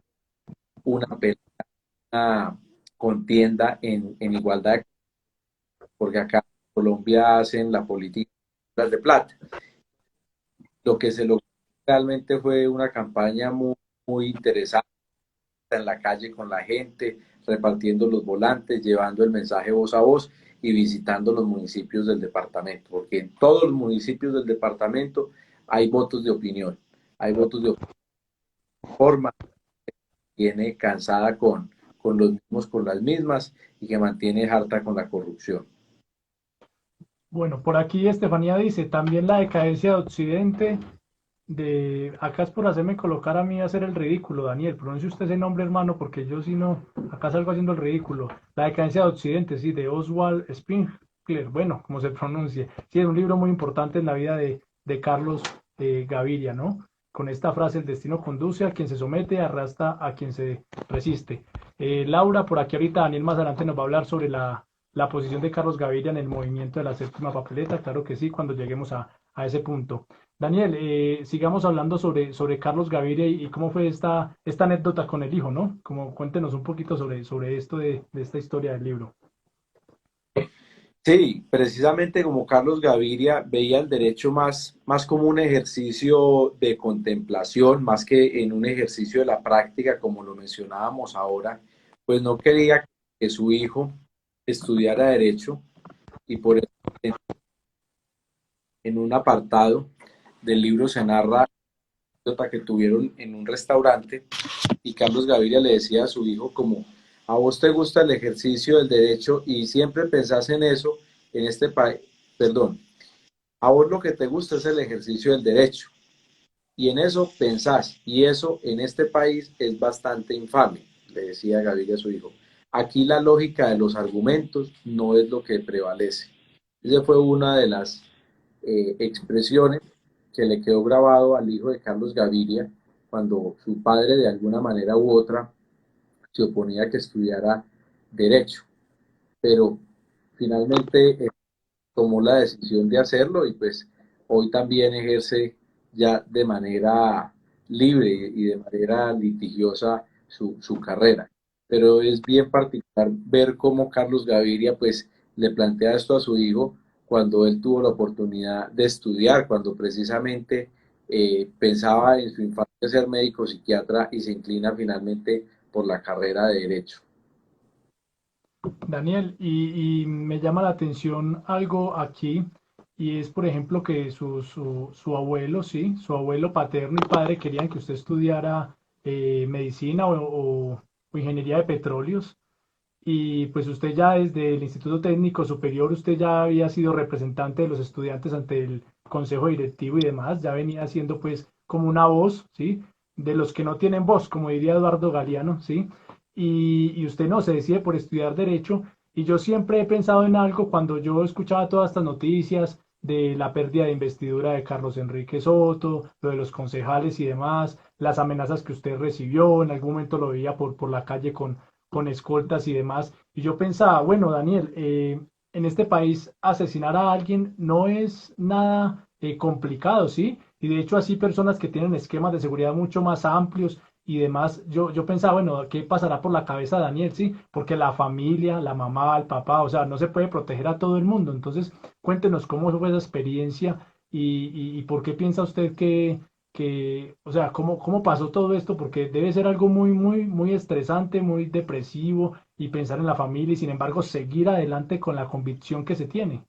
una pelea, una contienda en igualdad, porque acá en Colombia hacen la política de plata. Lo que se logró realmente fue una campaña muy interesante en la calle con la gente, repartiendo los volantes, llevando el mensaje voz a voz y visitando los municipios del departamento, porque en todos los municipios del departamento hay votos de opinión, hay votos de forma, tiene cansada con los mismos, con las mismas, y que mantiene harta con la corrupción. Bueno, por aquí Estefanía dice, también la decadencia de Occidente, acá es por hacerme colocar a mí a hacer el ridículo, Daniel, pronuncie usted ese nombre, hermano, porque yo si no, acá salgo haciendo el ridículo. La decadencia de Occidente, sí, de Oswald Spengler, bueno, como se pronuncie. Sí, es un libro muy importante en la vida de Carlos Gaviria, ¿no? Con esta frase, el destino conduce a quien se somete, arrastra a quien se resiste. Laura, por aquí ahorita Daniel más adelante nos va a hablar sobre la posición de Carlos Gaviria en el movimiento de la séptima papeleta, claro que sí, cuando lleguemos a ese punto. Daniel, sigamos hablando sobre Carlos Gaviria y cómo fue esta anécdota con el hijo, ¿no? Como cuéntenos un poquito sobre esto de esta historia del libro. Sí, precisamente como Carlos Gaviria veía el derecho más como un ejercicio de contemplación, más que en un ejercicio de la práctica, como lo mencionábamos ahora, pues no quería que su hijo estudiara derecho, y por eso en un apartado del libro se narra la anécdota que tuvieron en un restaurante, y Carlos Gaviria le decía a su hijo como: a vos te gusta el ejercicio del derecho y siempre pensás en eso en este país, perdón, a vos lo que te gusta es el ejercicio del derecho y en eso pensás, y eso en este país es bastante infame, le decía Gaviria a su hijo. Aquí la lógica de los argumentos no es lo que prevalece. Esa fue una de las expresiones que le quedó grabado al hijo de Carlos Gaviria cuando su padre de alguna manera u otra se oponía a que estudiara derecho, pero finalmente tomó la decisión de hacerlo, y pues hoy también ejerce ya de manera libre y de manera litigiosa su carrera. Pero es bien particular ver cómo Carlos Gaviria pues le plantea esto a su hijo cuando él tuvo la oportunidad de estudiar, cuando precisamente pensaba en su infancia ser médico psiquiatra y se inclina finalmente por la carrera de derecho. Daniel, y me llama la atención algo aquí, y es, por ejemplo, que su abuelo, sí, su abuelo paterno y padre querían que usted estudiara medicina o ingeniería de petróleos. y pues usted ya desde el Instituto Técnico Superior, usted ya había sido representante de los estudiantes ante el Consejo Directivo y demás, ya venía siendo pues como una voz, ¿sí? De los que no tienen voz, como diría Eduardo Galeano, ¿sí? Y usted no, se decide por estudiar Derecho, y yo siempre he pensado en algo cuando yo escuchaba todas estas noticias de la pérdida de investidura de Carlos Enrique Soto, lo de los concejales y demás, las amenazas que usted recibió, en algún momento lo veía por la calle con escoltas y demás. Y yo pensaba, bueno, Daniel, en este país asesinar a alguien no es nada complicado, ¿sí? Y de hecho así personas que tienen esquemas de seguridad mucho más amplios y demás, yo pensaba, bueno, ¿qué pasará por la cabeza de Daniel, sí? Porque la familia, la mamá, el papá, o sea, no se puede proteger a todo el mundo. Entonces, cuéntenos cómo fue esa experiencia y por qué piensa usted o sea, cómo pasó todo esto, porque debe ser algo muy estresante, muy depresivo y pensar en la familia y sin embargo seguir adelante con la convicción que se tiene.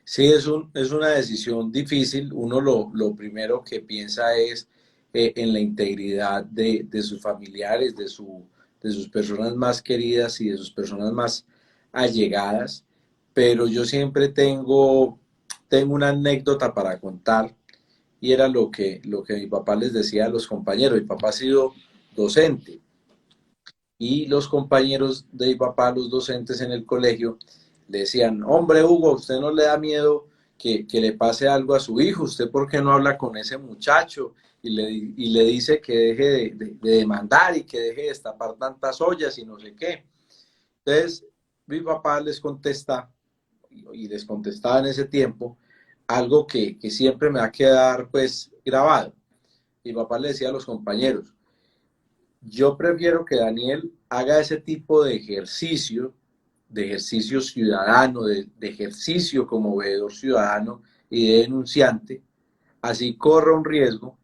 Sí, es una decisión difícil. Uno lo primero que piensa es en la integridad de sus familiares, de sus personas más queridas y de sus personas más allegadas. Pero yo siempre tengo una anécdota para contar y era lo que mi papá les decía a los compañeros. Mi papá ha sido docente y los compañeros de mi papá, los docentes en el colegio, le decían, hombre Hugo, ¿usted no le da miedo que le pase algo a su hijo? ¿Usted por qué no habla con ese muchacho? Y le dice que deje de demandar y que deje de destapar tantas ollas y no sé qué. Entonces, mi papá les contesta, y les contestaba en ese tiempo, algo que siempre me va a quedar pues grabado. Mi papá le decía a los compañeros, yo prefiero que Daniel haga ese tipo de ejercicio ciudadano, de ejercicio como veedor ciudadano y de denunciante, así corra un riesgo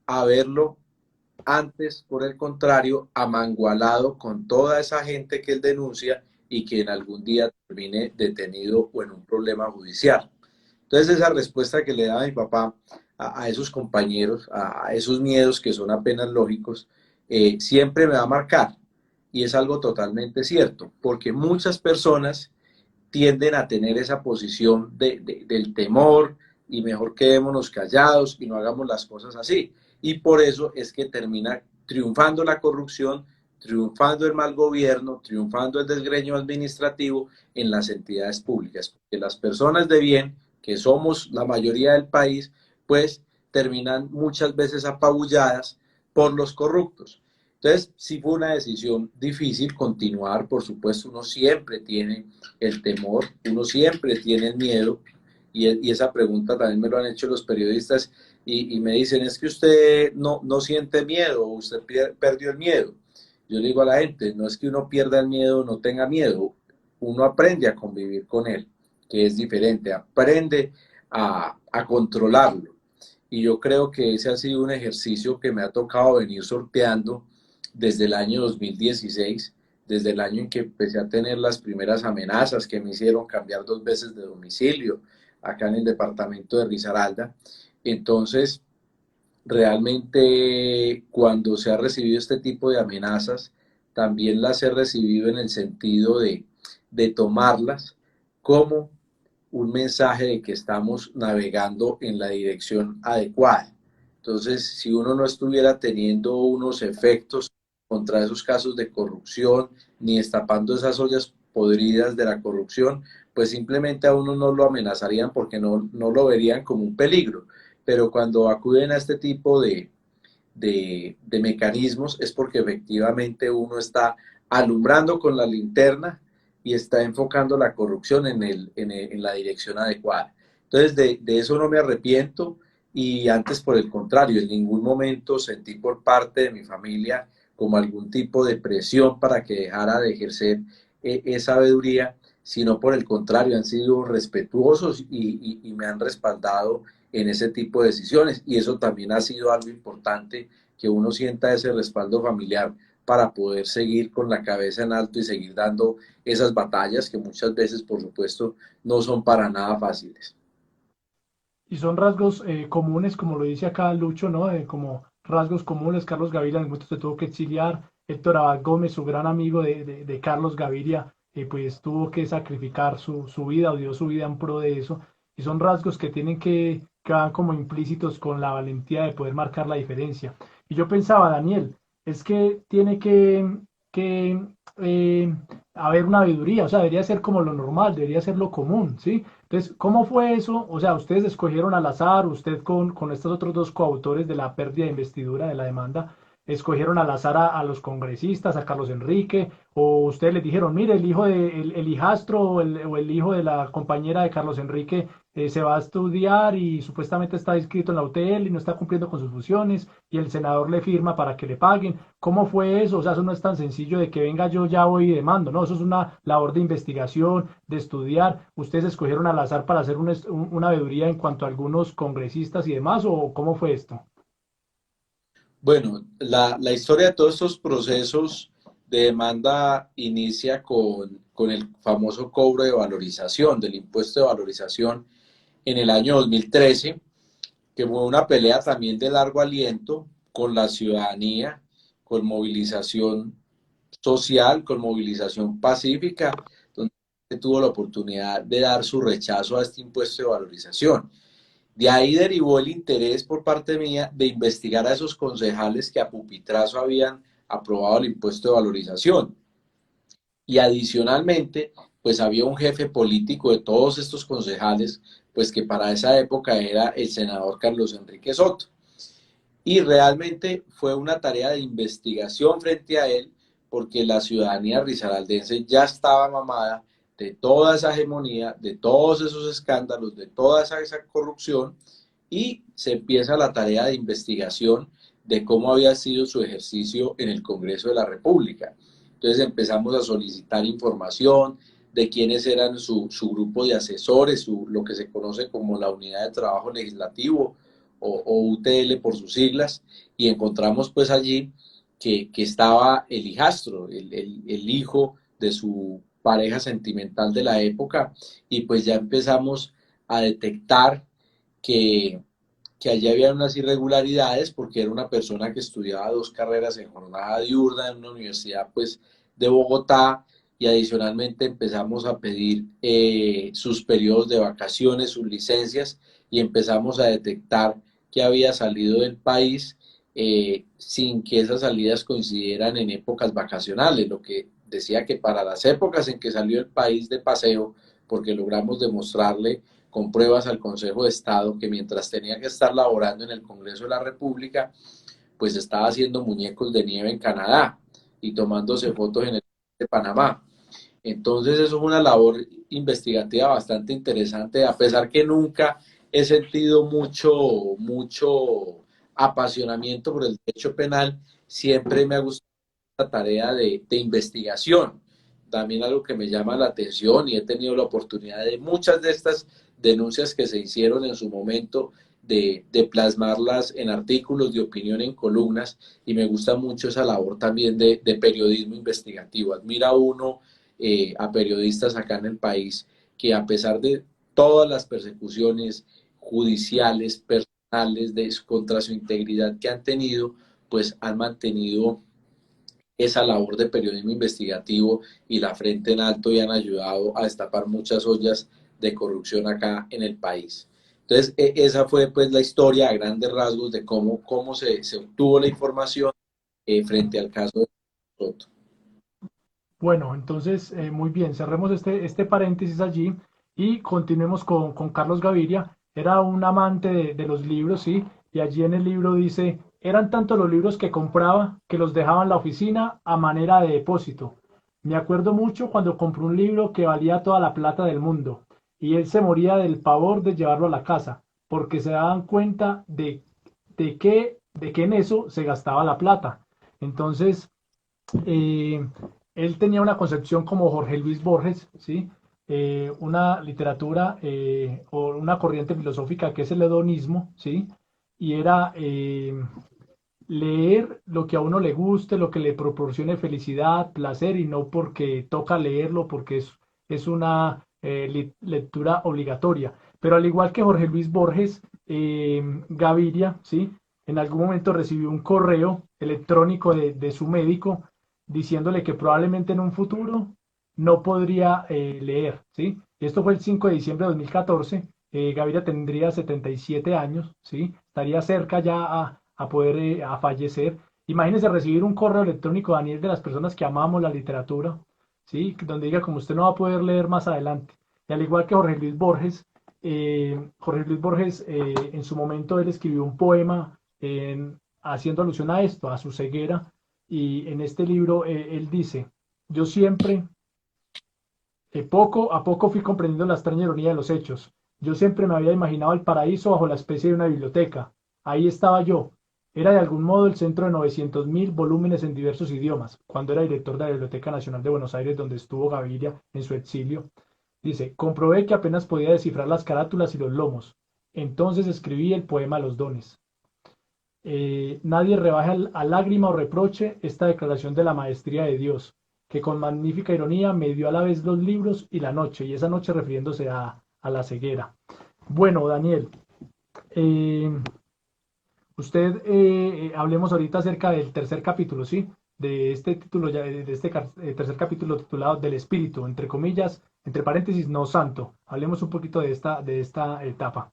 a verlo antes, por el contrario, amangualado con toda esa gente que él denuncia y que en algún día termine detenido o en un problema judicial. Entonces esa respuesta que le da mi papá a esos compañeros, a esos miedos que son apenas lógicos, siempre me va a marcar. Y es algo totalmente cierto, porque muchas personas tienden a tener esa posición del temor y mejor quedémonos callados y no hagamos las cosas así. Y por eso es que termina triunfando la corrupción, triunfando el mal gobierno, triunfando el desgreño administrativo en las entidades públicas, porque las personas de bien, que somos la mayoría del país, pues terminan muchas veces apabulladas por los corruptos. Entonces, sí fue una decisión difícil continuar, por supuesto, uno siempre tiene el temor, uno siempre tiene el miedo, y esa pregunta también me lo han hecho los periodistas, y me dicen, es que usted no siente miedo, usted perdió el miedo. Yo le digo a la gente, no es que uno pierda el miedo, no tenga miedo, uno aprende a convivir con él, que es diferente, aprende a controlarlo. Y yo creo que ese ha sido un ejercicio que me ha tocado venir sorteando desde el año 2016, desde el año en que empecé a tener las primeras amenazas que me hicieron cambiar 2 veces de domicilio acá en el departamento de Risaralda. Entonces, realmente cuando se ha recibido este tipo de amenazas, también las he recibido en el sentido de tomarlas como un mensaje de que estamos navegando en la dirección adecuada. Entonces, si uno no estuviera teniendo unos efectos contra esos casos de corrupción, ni destapando esas ollas podridas de la corrupción, pues simplemente a uno no lo amenazarían porque no lo verían como un peligro. Pero cuando acuden a este tipo de mecanismos es porque efectivamente uno está alumbrando con la linterna y está enfocando la corrupción en la dirección adecuada. Entonces, de eso no me arrepiento y antes, por el contrario, en ningún momento sentí por parte de mi familia como algún tipo de presión para que dejara de ejercer esa sabiduría, sino por el contrario, han sido respetuosos y me han respaldado en ese tipo de decisiones. Y eso también ha sido algo importante, que uno sienta ese respaldo familiar para poder seguir con la cabeza en alto y seguir dando esas batallas que muchas veces, por supuesto, no son para nada fáciles. Y son rasgos comunes, como lo dice acá Lucho, ¿no? Como rasgos comunes, Carlos Gaviria en el momento se tuvo que exiliar, Héctor Abad Gómez, su gran amigo de Carlos Gaviria, pues tuvo que sacrificar su vida o dio su vida en pro de eso. Y son rasgos que que van como implícitos con la valentía de poder marcar la diferencia. Y yo pensaba, Daniel, es que tiene que haber una veeduría, o sea, debería ser como lo normal, debería ser lo común, ¿sí? Entonces, ¿cómo fue eso? O sea, ustedes escogieron al azar, usted con estos otros dos coautores de la pérdida de investidura de la demanda, escogieron al azar a los congresistas, a Carlos Enrique, o ustedes les dijeron, mire, el hijo de, el hijastro o el hijo de la compañera de Carlos Enrique se va a estudiar y supuestamente está inscrito en la UTL y no está cumpliendo con sus funciones y el senador le firma para que le paguen. ¿Cómo fue eso? O sea, eso no es tan sencillo de que venga yo ya voy y demando, ¿no? Eso es una labor de investigación, de estudiar. ¿Ustedes escogieron al azar para hacer una veeduría en cuanto a algunos congresistas y demás o cómo fue esto? Bueno, la historia de todos estos procesos de demanda inicia con el famoso cobro de valorización, del impuesto de valorización en el año 2013, que fue una pelea también de largo aliento con la ciudadanía, con movilización social, con movilización pacífica, donde tuvo la oportunidad de dar su rechazo a este impuesto de valorización. De ahí derivó el interés por parte mía de investigar a esos concejales que a pupitrazo habían aprobado el impuesto de valorización. Y adicionalmente, pues había un jefe político de todos estos concejales, pues que para esa época era el senador Carlos Enrique Soto. Y realmente fue una tarea de investigación frente a él, porque la ciudadanía risaraldense ya estaba mamada de toda esa hegemonía, de todos esos escándalos, de toda esa corrupción, y se empieza la tarea de investigación de cómo había sido su ejercicio en el Congreso de la República. Entonces empezamos a solicitar información de quiénes eran su grupo de asesores, lo que se conoce como la Unidad de Trabajo Legislativo, o UTL por sus siglas, y encontramos pues allí que estaba el hijastro, el hijo de su pareja sentimental de la época, y pues ya empezamos a detectar que, que allí había unas irregularidades porque era una persona que estudiaba dos carreras en jornada diurna en una universidad pues de Bogotá, y adicionalmente empezamos a pedir sus periodos de vacaciones, sus licencias, y empezamos a detectar que había salido del país sin que esas salidas coincidieran en épocas vacacionales, lo que decía que para las épocas en que salió del país de paseo, porque logramos demostrarle con pruebas al Consejo de Estado que mientras tenía que estar laborando en el Congreso de la República, pues estaba haciendo muñecos de nieve en Canadá y tomándose fotos en el de Panamá. Entonces eso es una labor investigativa bastante interesante, a pesar que nunca he sentido mucho apasionamiento por el derecho penal, siempre me ha gustado la tarea de investigación. También algo que me llama la atención, y he tenido la oportunidad de muchas de estas denuncias que se hicieron en su momento, de plasmarlas en artículos de opinión, en columnas, y me gusta mucho esa labor también de periodismo investigativo. Admira uno a periodistas acá en el país que, a pesar de todas las persecuciones judiciales, personales, contra su integridad que han tenido, pues han mantenido esa labor de periodismo investigativo y la frente en alto, y han ayudado a destapar muchas ollas de corrupción acá en el país. Entonces, esa fue pues la historia a grandes rasgos de cómo se obtuvo la información frente al caso de Soto. Bueno, entonces, muy bien, cerremos este paréntesis allí y continuemos con Carlos Gaviria. Era un amante de los libros, ¿sí? Y allí en el libro dice, eran tantos los libros que compraba que los dejaba en la oficina a manera de depósito. Me acuerdo mucho cuando compró un libro que valía toda la plata del mundo y él se moría del pavor de llevarlo a la casa porque se daban cuenta de que en eso se gastaba la plata. Entonces, eh, él tenía una concepción como Jorge Luis Borges, ¿sí? Una literatura o una corriente filosófica que es el hedonismo, ¿sí? Y era leer lo que a uno le guste, lo que le proporcione felicidad, placer, y no porque toca leerlo, porque es una lectura obligatoria. Pero al igual que Jorge Luis Borges, Gaviria, ¿sí? En algún momento recibió un correo electrónico de su médico diciéndole que probablemente en un futuro no podría leer, ¿sí? Esto fue el 5 de diciembre de 2014. Gaviria tendría 77 años, ¿sí? Estaría cerca ya a poder a fallecer. Imagínese recibir un correo electrónico, Daniel, de las personas que amamos la literatura, ¿sí? Donde diga, como usted no va a poder leer más adelante. Y al igual que Jorge Luis Borges en su momento él escribió un poema haciendo alusión a esto, a su ceguera, y en este libro él dice, yo siempre, poco a poco fui comprendiendo la extraña ironía de los hechos. Yo siempre me había imaginado el paraíso bajo la especie de una biblioteca. Ahí estaba yo. Era de algún modo el centro de 900.000 volúmenes en diversos idiomas, cuando era director de la Biblioteca Nacional de Buenos Aires, donde estuvo Gaviria en su exilio. Dice, comprobé que apenas podía descifrar las carátulas y los lomos. Entonces escribí el poema Los Dones. Nadie rebaja a lágrima o reproche esta declaración de la maestría de Dios, que con magnífica ironía me dio a la vez los libros y la noche, y esa noche refiriéndose a la ceguera. Bueno, Daniel, eh, hablemos ahorita acerca del tercer capítulo, ¿sí? De este título, de este tercer capítulo titulado Del Espíritu, entre comillas, entre paréntesis, no santo. Hablemos un poquito de esta etapa.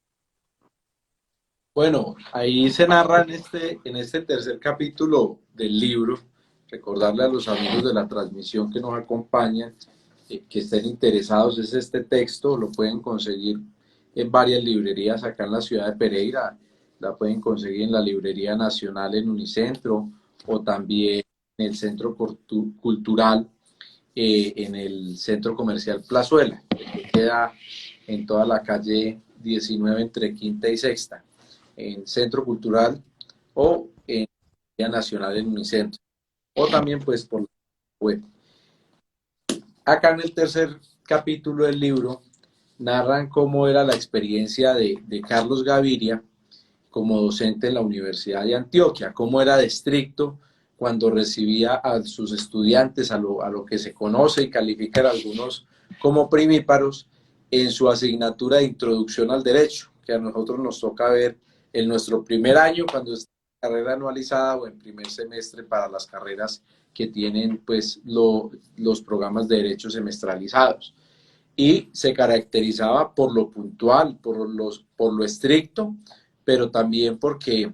Bueno, ahí se narra en este tercer capítulo del libro, recordarle a los amigos de la transmisión que nos acompañan, que estén interesados, es este texto, lo pueden conseguir en varias librerías acá en la ciudad de Pereira, la pueden conseguir en la Librería Nacional en Unicentro o también en el Centro Cultural, en el Centro Comercial Plazuela, que queda en toda la calle 19 entre Quinta y Sexta, en Centro Cultural o en Día Nacional en Unicentro, o también pues por la web. Acá en el tercer capítulo del libro narran cómo era la experiencia de Carlos Gaviria como docente en la Universidad de Antioquia, cómo era de estricto cuando recibía a sus estudiantes, a lo que se conoce y califican algunos como primíparos, en su asignatura de introducción al derecho, que a nosotros nos toca ver en nuestro primer año cuando es carrera anualizada o en primer semestre para las carreras que tienen pues los programas de derecho semestralizados. Y se caracterizaba por lo puntual, por lo estricto, pero también porque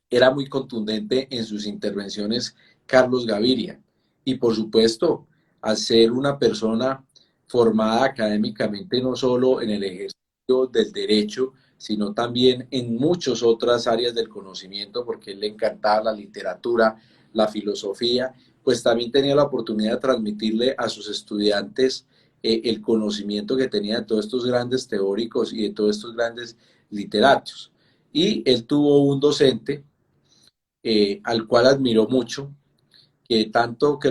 era muy contundente en sus intervenciones Carlos Gaviria. Y por supuesto, al ser una persona formada académicamente no solo en el ejercicio del derecho, sino también en muchas otras áreas del conocimiento, porque él le encantaba la literatura, la filosofía, pues también tenía la oportunidad de transmitirle a sus estudiantes el conocimiento que tenía de todos estos grandes teóricos y de todos estos grandes literatos. Y él tuvo un docente al cual admiró mucho, que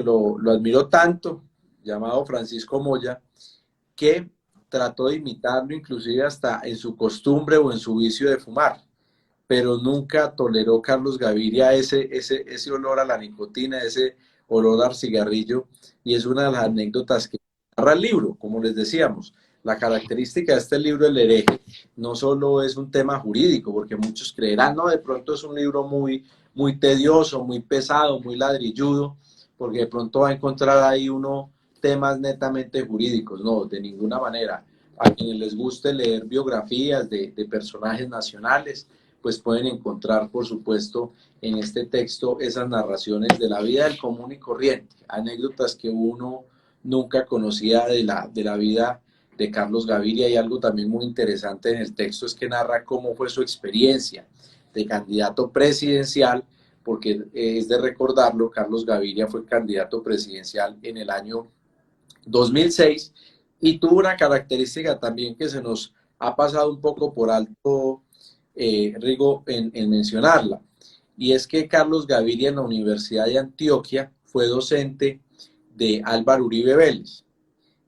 lo admiró tanto, llamado Francisco Moya, que trató de imitarlo inclusive hasta en su costumbre o en su vicio de fumar, pero nunca toleró Carlos Gaviria ese olor a la nicotina, ese olor al cigarrillo, y es una de las anécdotas que narra el libro, como les decíamos. La característica de este libro, El hereje, no solo es un tema jurídico, porque muchos creerán, no, de pronto es un libro muy tedioso, muy pesado, muy ladrilludo, porque de pronto va a encontrar ahí uno temas netamente jurídicos, no, de ninguna manera. A quienes les guste leer biografías de personajes nacionales, pues pueden encontrar, por supuesto, en este texto esas narraciones de la vida del común y corriente, anécdotas que uno nunca conocía de la vida de Carlos Gaviria. Y algo también muy interesante en el texto es que narra cómo fue su experiencia de candidato presidencial, porque es de recordarlo, Carlos Gaviria fue candidato presidencial en el año 2006 y tuvo una característica también que se nos ha pasado un poco por alto, Rigo, en mencionarla, y es que Carlos Gaviria en la Universidad de Antioquia fue docente de Álvaro Uribe Vélez,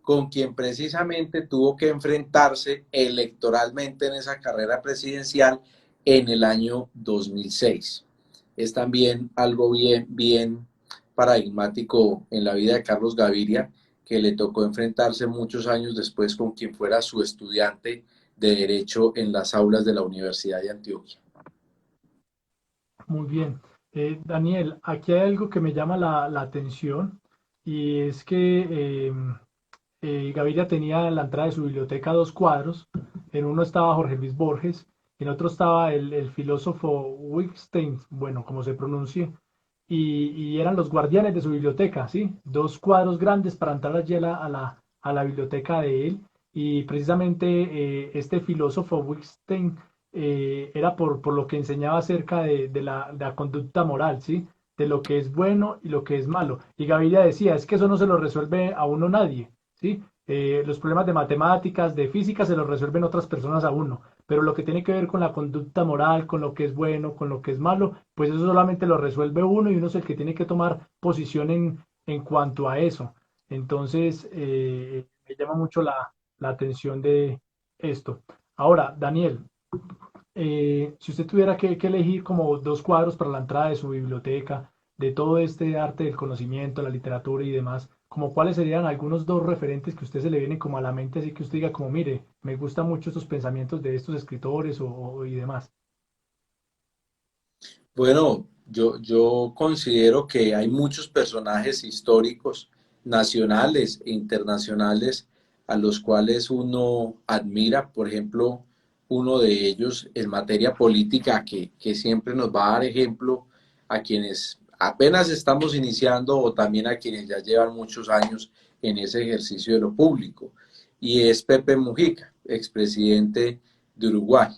con quien precisamente tuvo que enfrentarse electoralmente en esa carrera presidencial en el año 2006. Es también algo bien paradigmático en la vida de Carlos Gaviria, que le tocó enfrentarse muchos años después con quien fuera su estudiante de Derecho en las aulas de la Universidad de Antioquia. Muy bien. Daniel, aquí hay algo que me llama la atención y es que Gaviria tenía en la entrada de su biblioteca dos cuadros. En uno estaba Jorge Luis Borges, en otro estaba el filósofo Wittgenstein, bueno, como se pronuncie, y eran los guardianes de su biblioteca, ¿sí? Dos cuadros grandes para entrar allí a la biblioteca de él. Y precisamente este filósofo Wittgenstein era por lo que enseñaba acerca de la conducta moral, ¿sí? De lo que es bueno y lo que es malo. Y Gaviria decía, es que eso no se lo resuelve a uno nadie, ¿sí? Los problemas de matemáticas, de física, se los resuelven otras personas a uno, pero lo que tiene que ver con la conducta moral, con lo que es bueno, con lo que es malo, pues eso solamente lo resuelve uno y uno es el que tiene que tomar posición en cuanto a eso. Entonces, me llama mucho la atención de esto. Ahora, Daniel, si usted tuviera que elegir como dos cuadros para la entrada de su biblioteca, de todo este arte del conocimiento, la literatura y demás, como cuáles serían algunos dos referentes que a usted se le vienen como a la mente, así que usted diga como, mire, me gustan mucho estos pensamientos de estos escritores y demás. Bueno, yo considero que hay muchos personajes históricos, nacionales e internacionales, a los cuales uno admira. Por ejemplo, uno de ellos en materia política, que siempre nos va a dar ejemplo a quienes apenas estamos iniciando o también a quienes ya llevan muchos años en ese ejercicio de lo público. Y es Pepe Mujica, expresidente de Uruguay.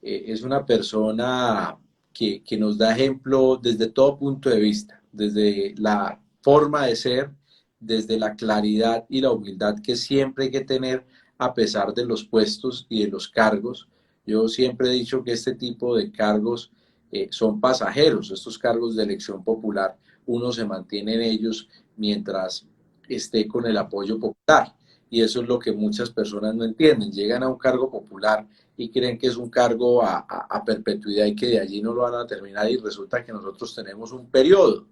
Es una persona que nos da ejemplo desde todo punto de vista, desde la forma de ser, desde la claridad y la humildad que siempre hay que tener a pesar de los puestos y de los cargos. Yo siempre he dicho que este tipo de cargos son pasajeros, estos cargos de elección popular, uno se mantiene en ellos mientras esté con el apoyo popular. Y eso es lo que muchas personas no entienden. Llegan a un cargo popular y creen que es un cargo a perpetuidad y que de allí no lo van a terminar y resulta que nosotros tenemos un periodo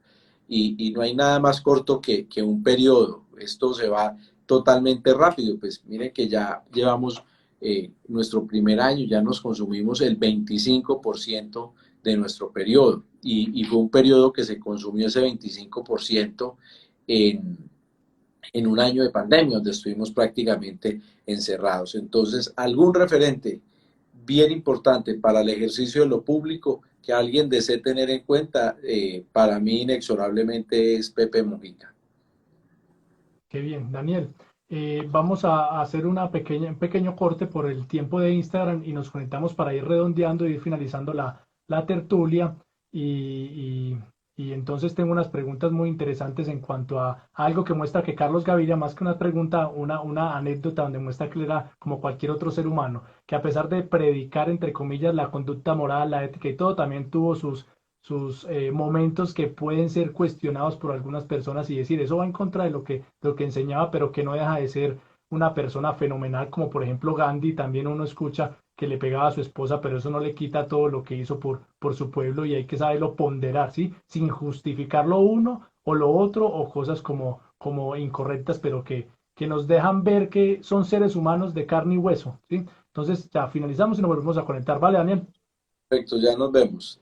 y no hay nada más corto que un periodo. Esto se va totalmente rápido. Pues miren que ya llevamos nuestro primer año, ya nos consumimos el 25% de nuestro periodo y fue un periodo que se consumió ese 25% en, en un año de pandemia, donde estuvimos prácticamente encerrados. Entonces, algún referente bien importante para el ejercicio de lo público que alguien desee tener en cuenta, para mí inexorablemente es Pepe Mujica. Qué bien, Daniel. Vamos a hacer un pequeño corte por el tiempo de Instagram y nos conectamos para ir redondeando y ir finalizando la tertulia. Y, y- y entonces tengo unas preguntas muy interesantes en cuanto a algo que muestra que Carlos Gaviria, más que una pregunta, una anécdota donde muestra que él era como cualquier otro ser humano, que a pesar de predicar, entre comillas, la conducta moral, la ética y todo, también tuvo sus momentos que pueden ser cuestionados por algunas personas y decir, eso va en contra de lo que enseñaba, pero que no deja de ser una persona fenomenal, como por ejemplo Gandhi, también uno escucha que le pegaba a su esposa, pero eso no le quita todo lo que hizo por su pueblo y hay que saberlo ponderar, ¿sí? Sin justificar lo uno o lo otro o cosas como incorrectas, pero que nos dejan ver que son seres humanos de carne y hueso, ¿sí? Entonces ya finalizamos y nos volvemos a conectar. Vale, Daniel. Perfecto, ya nos vemos.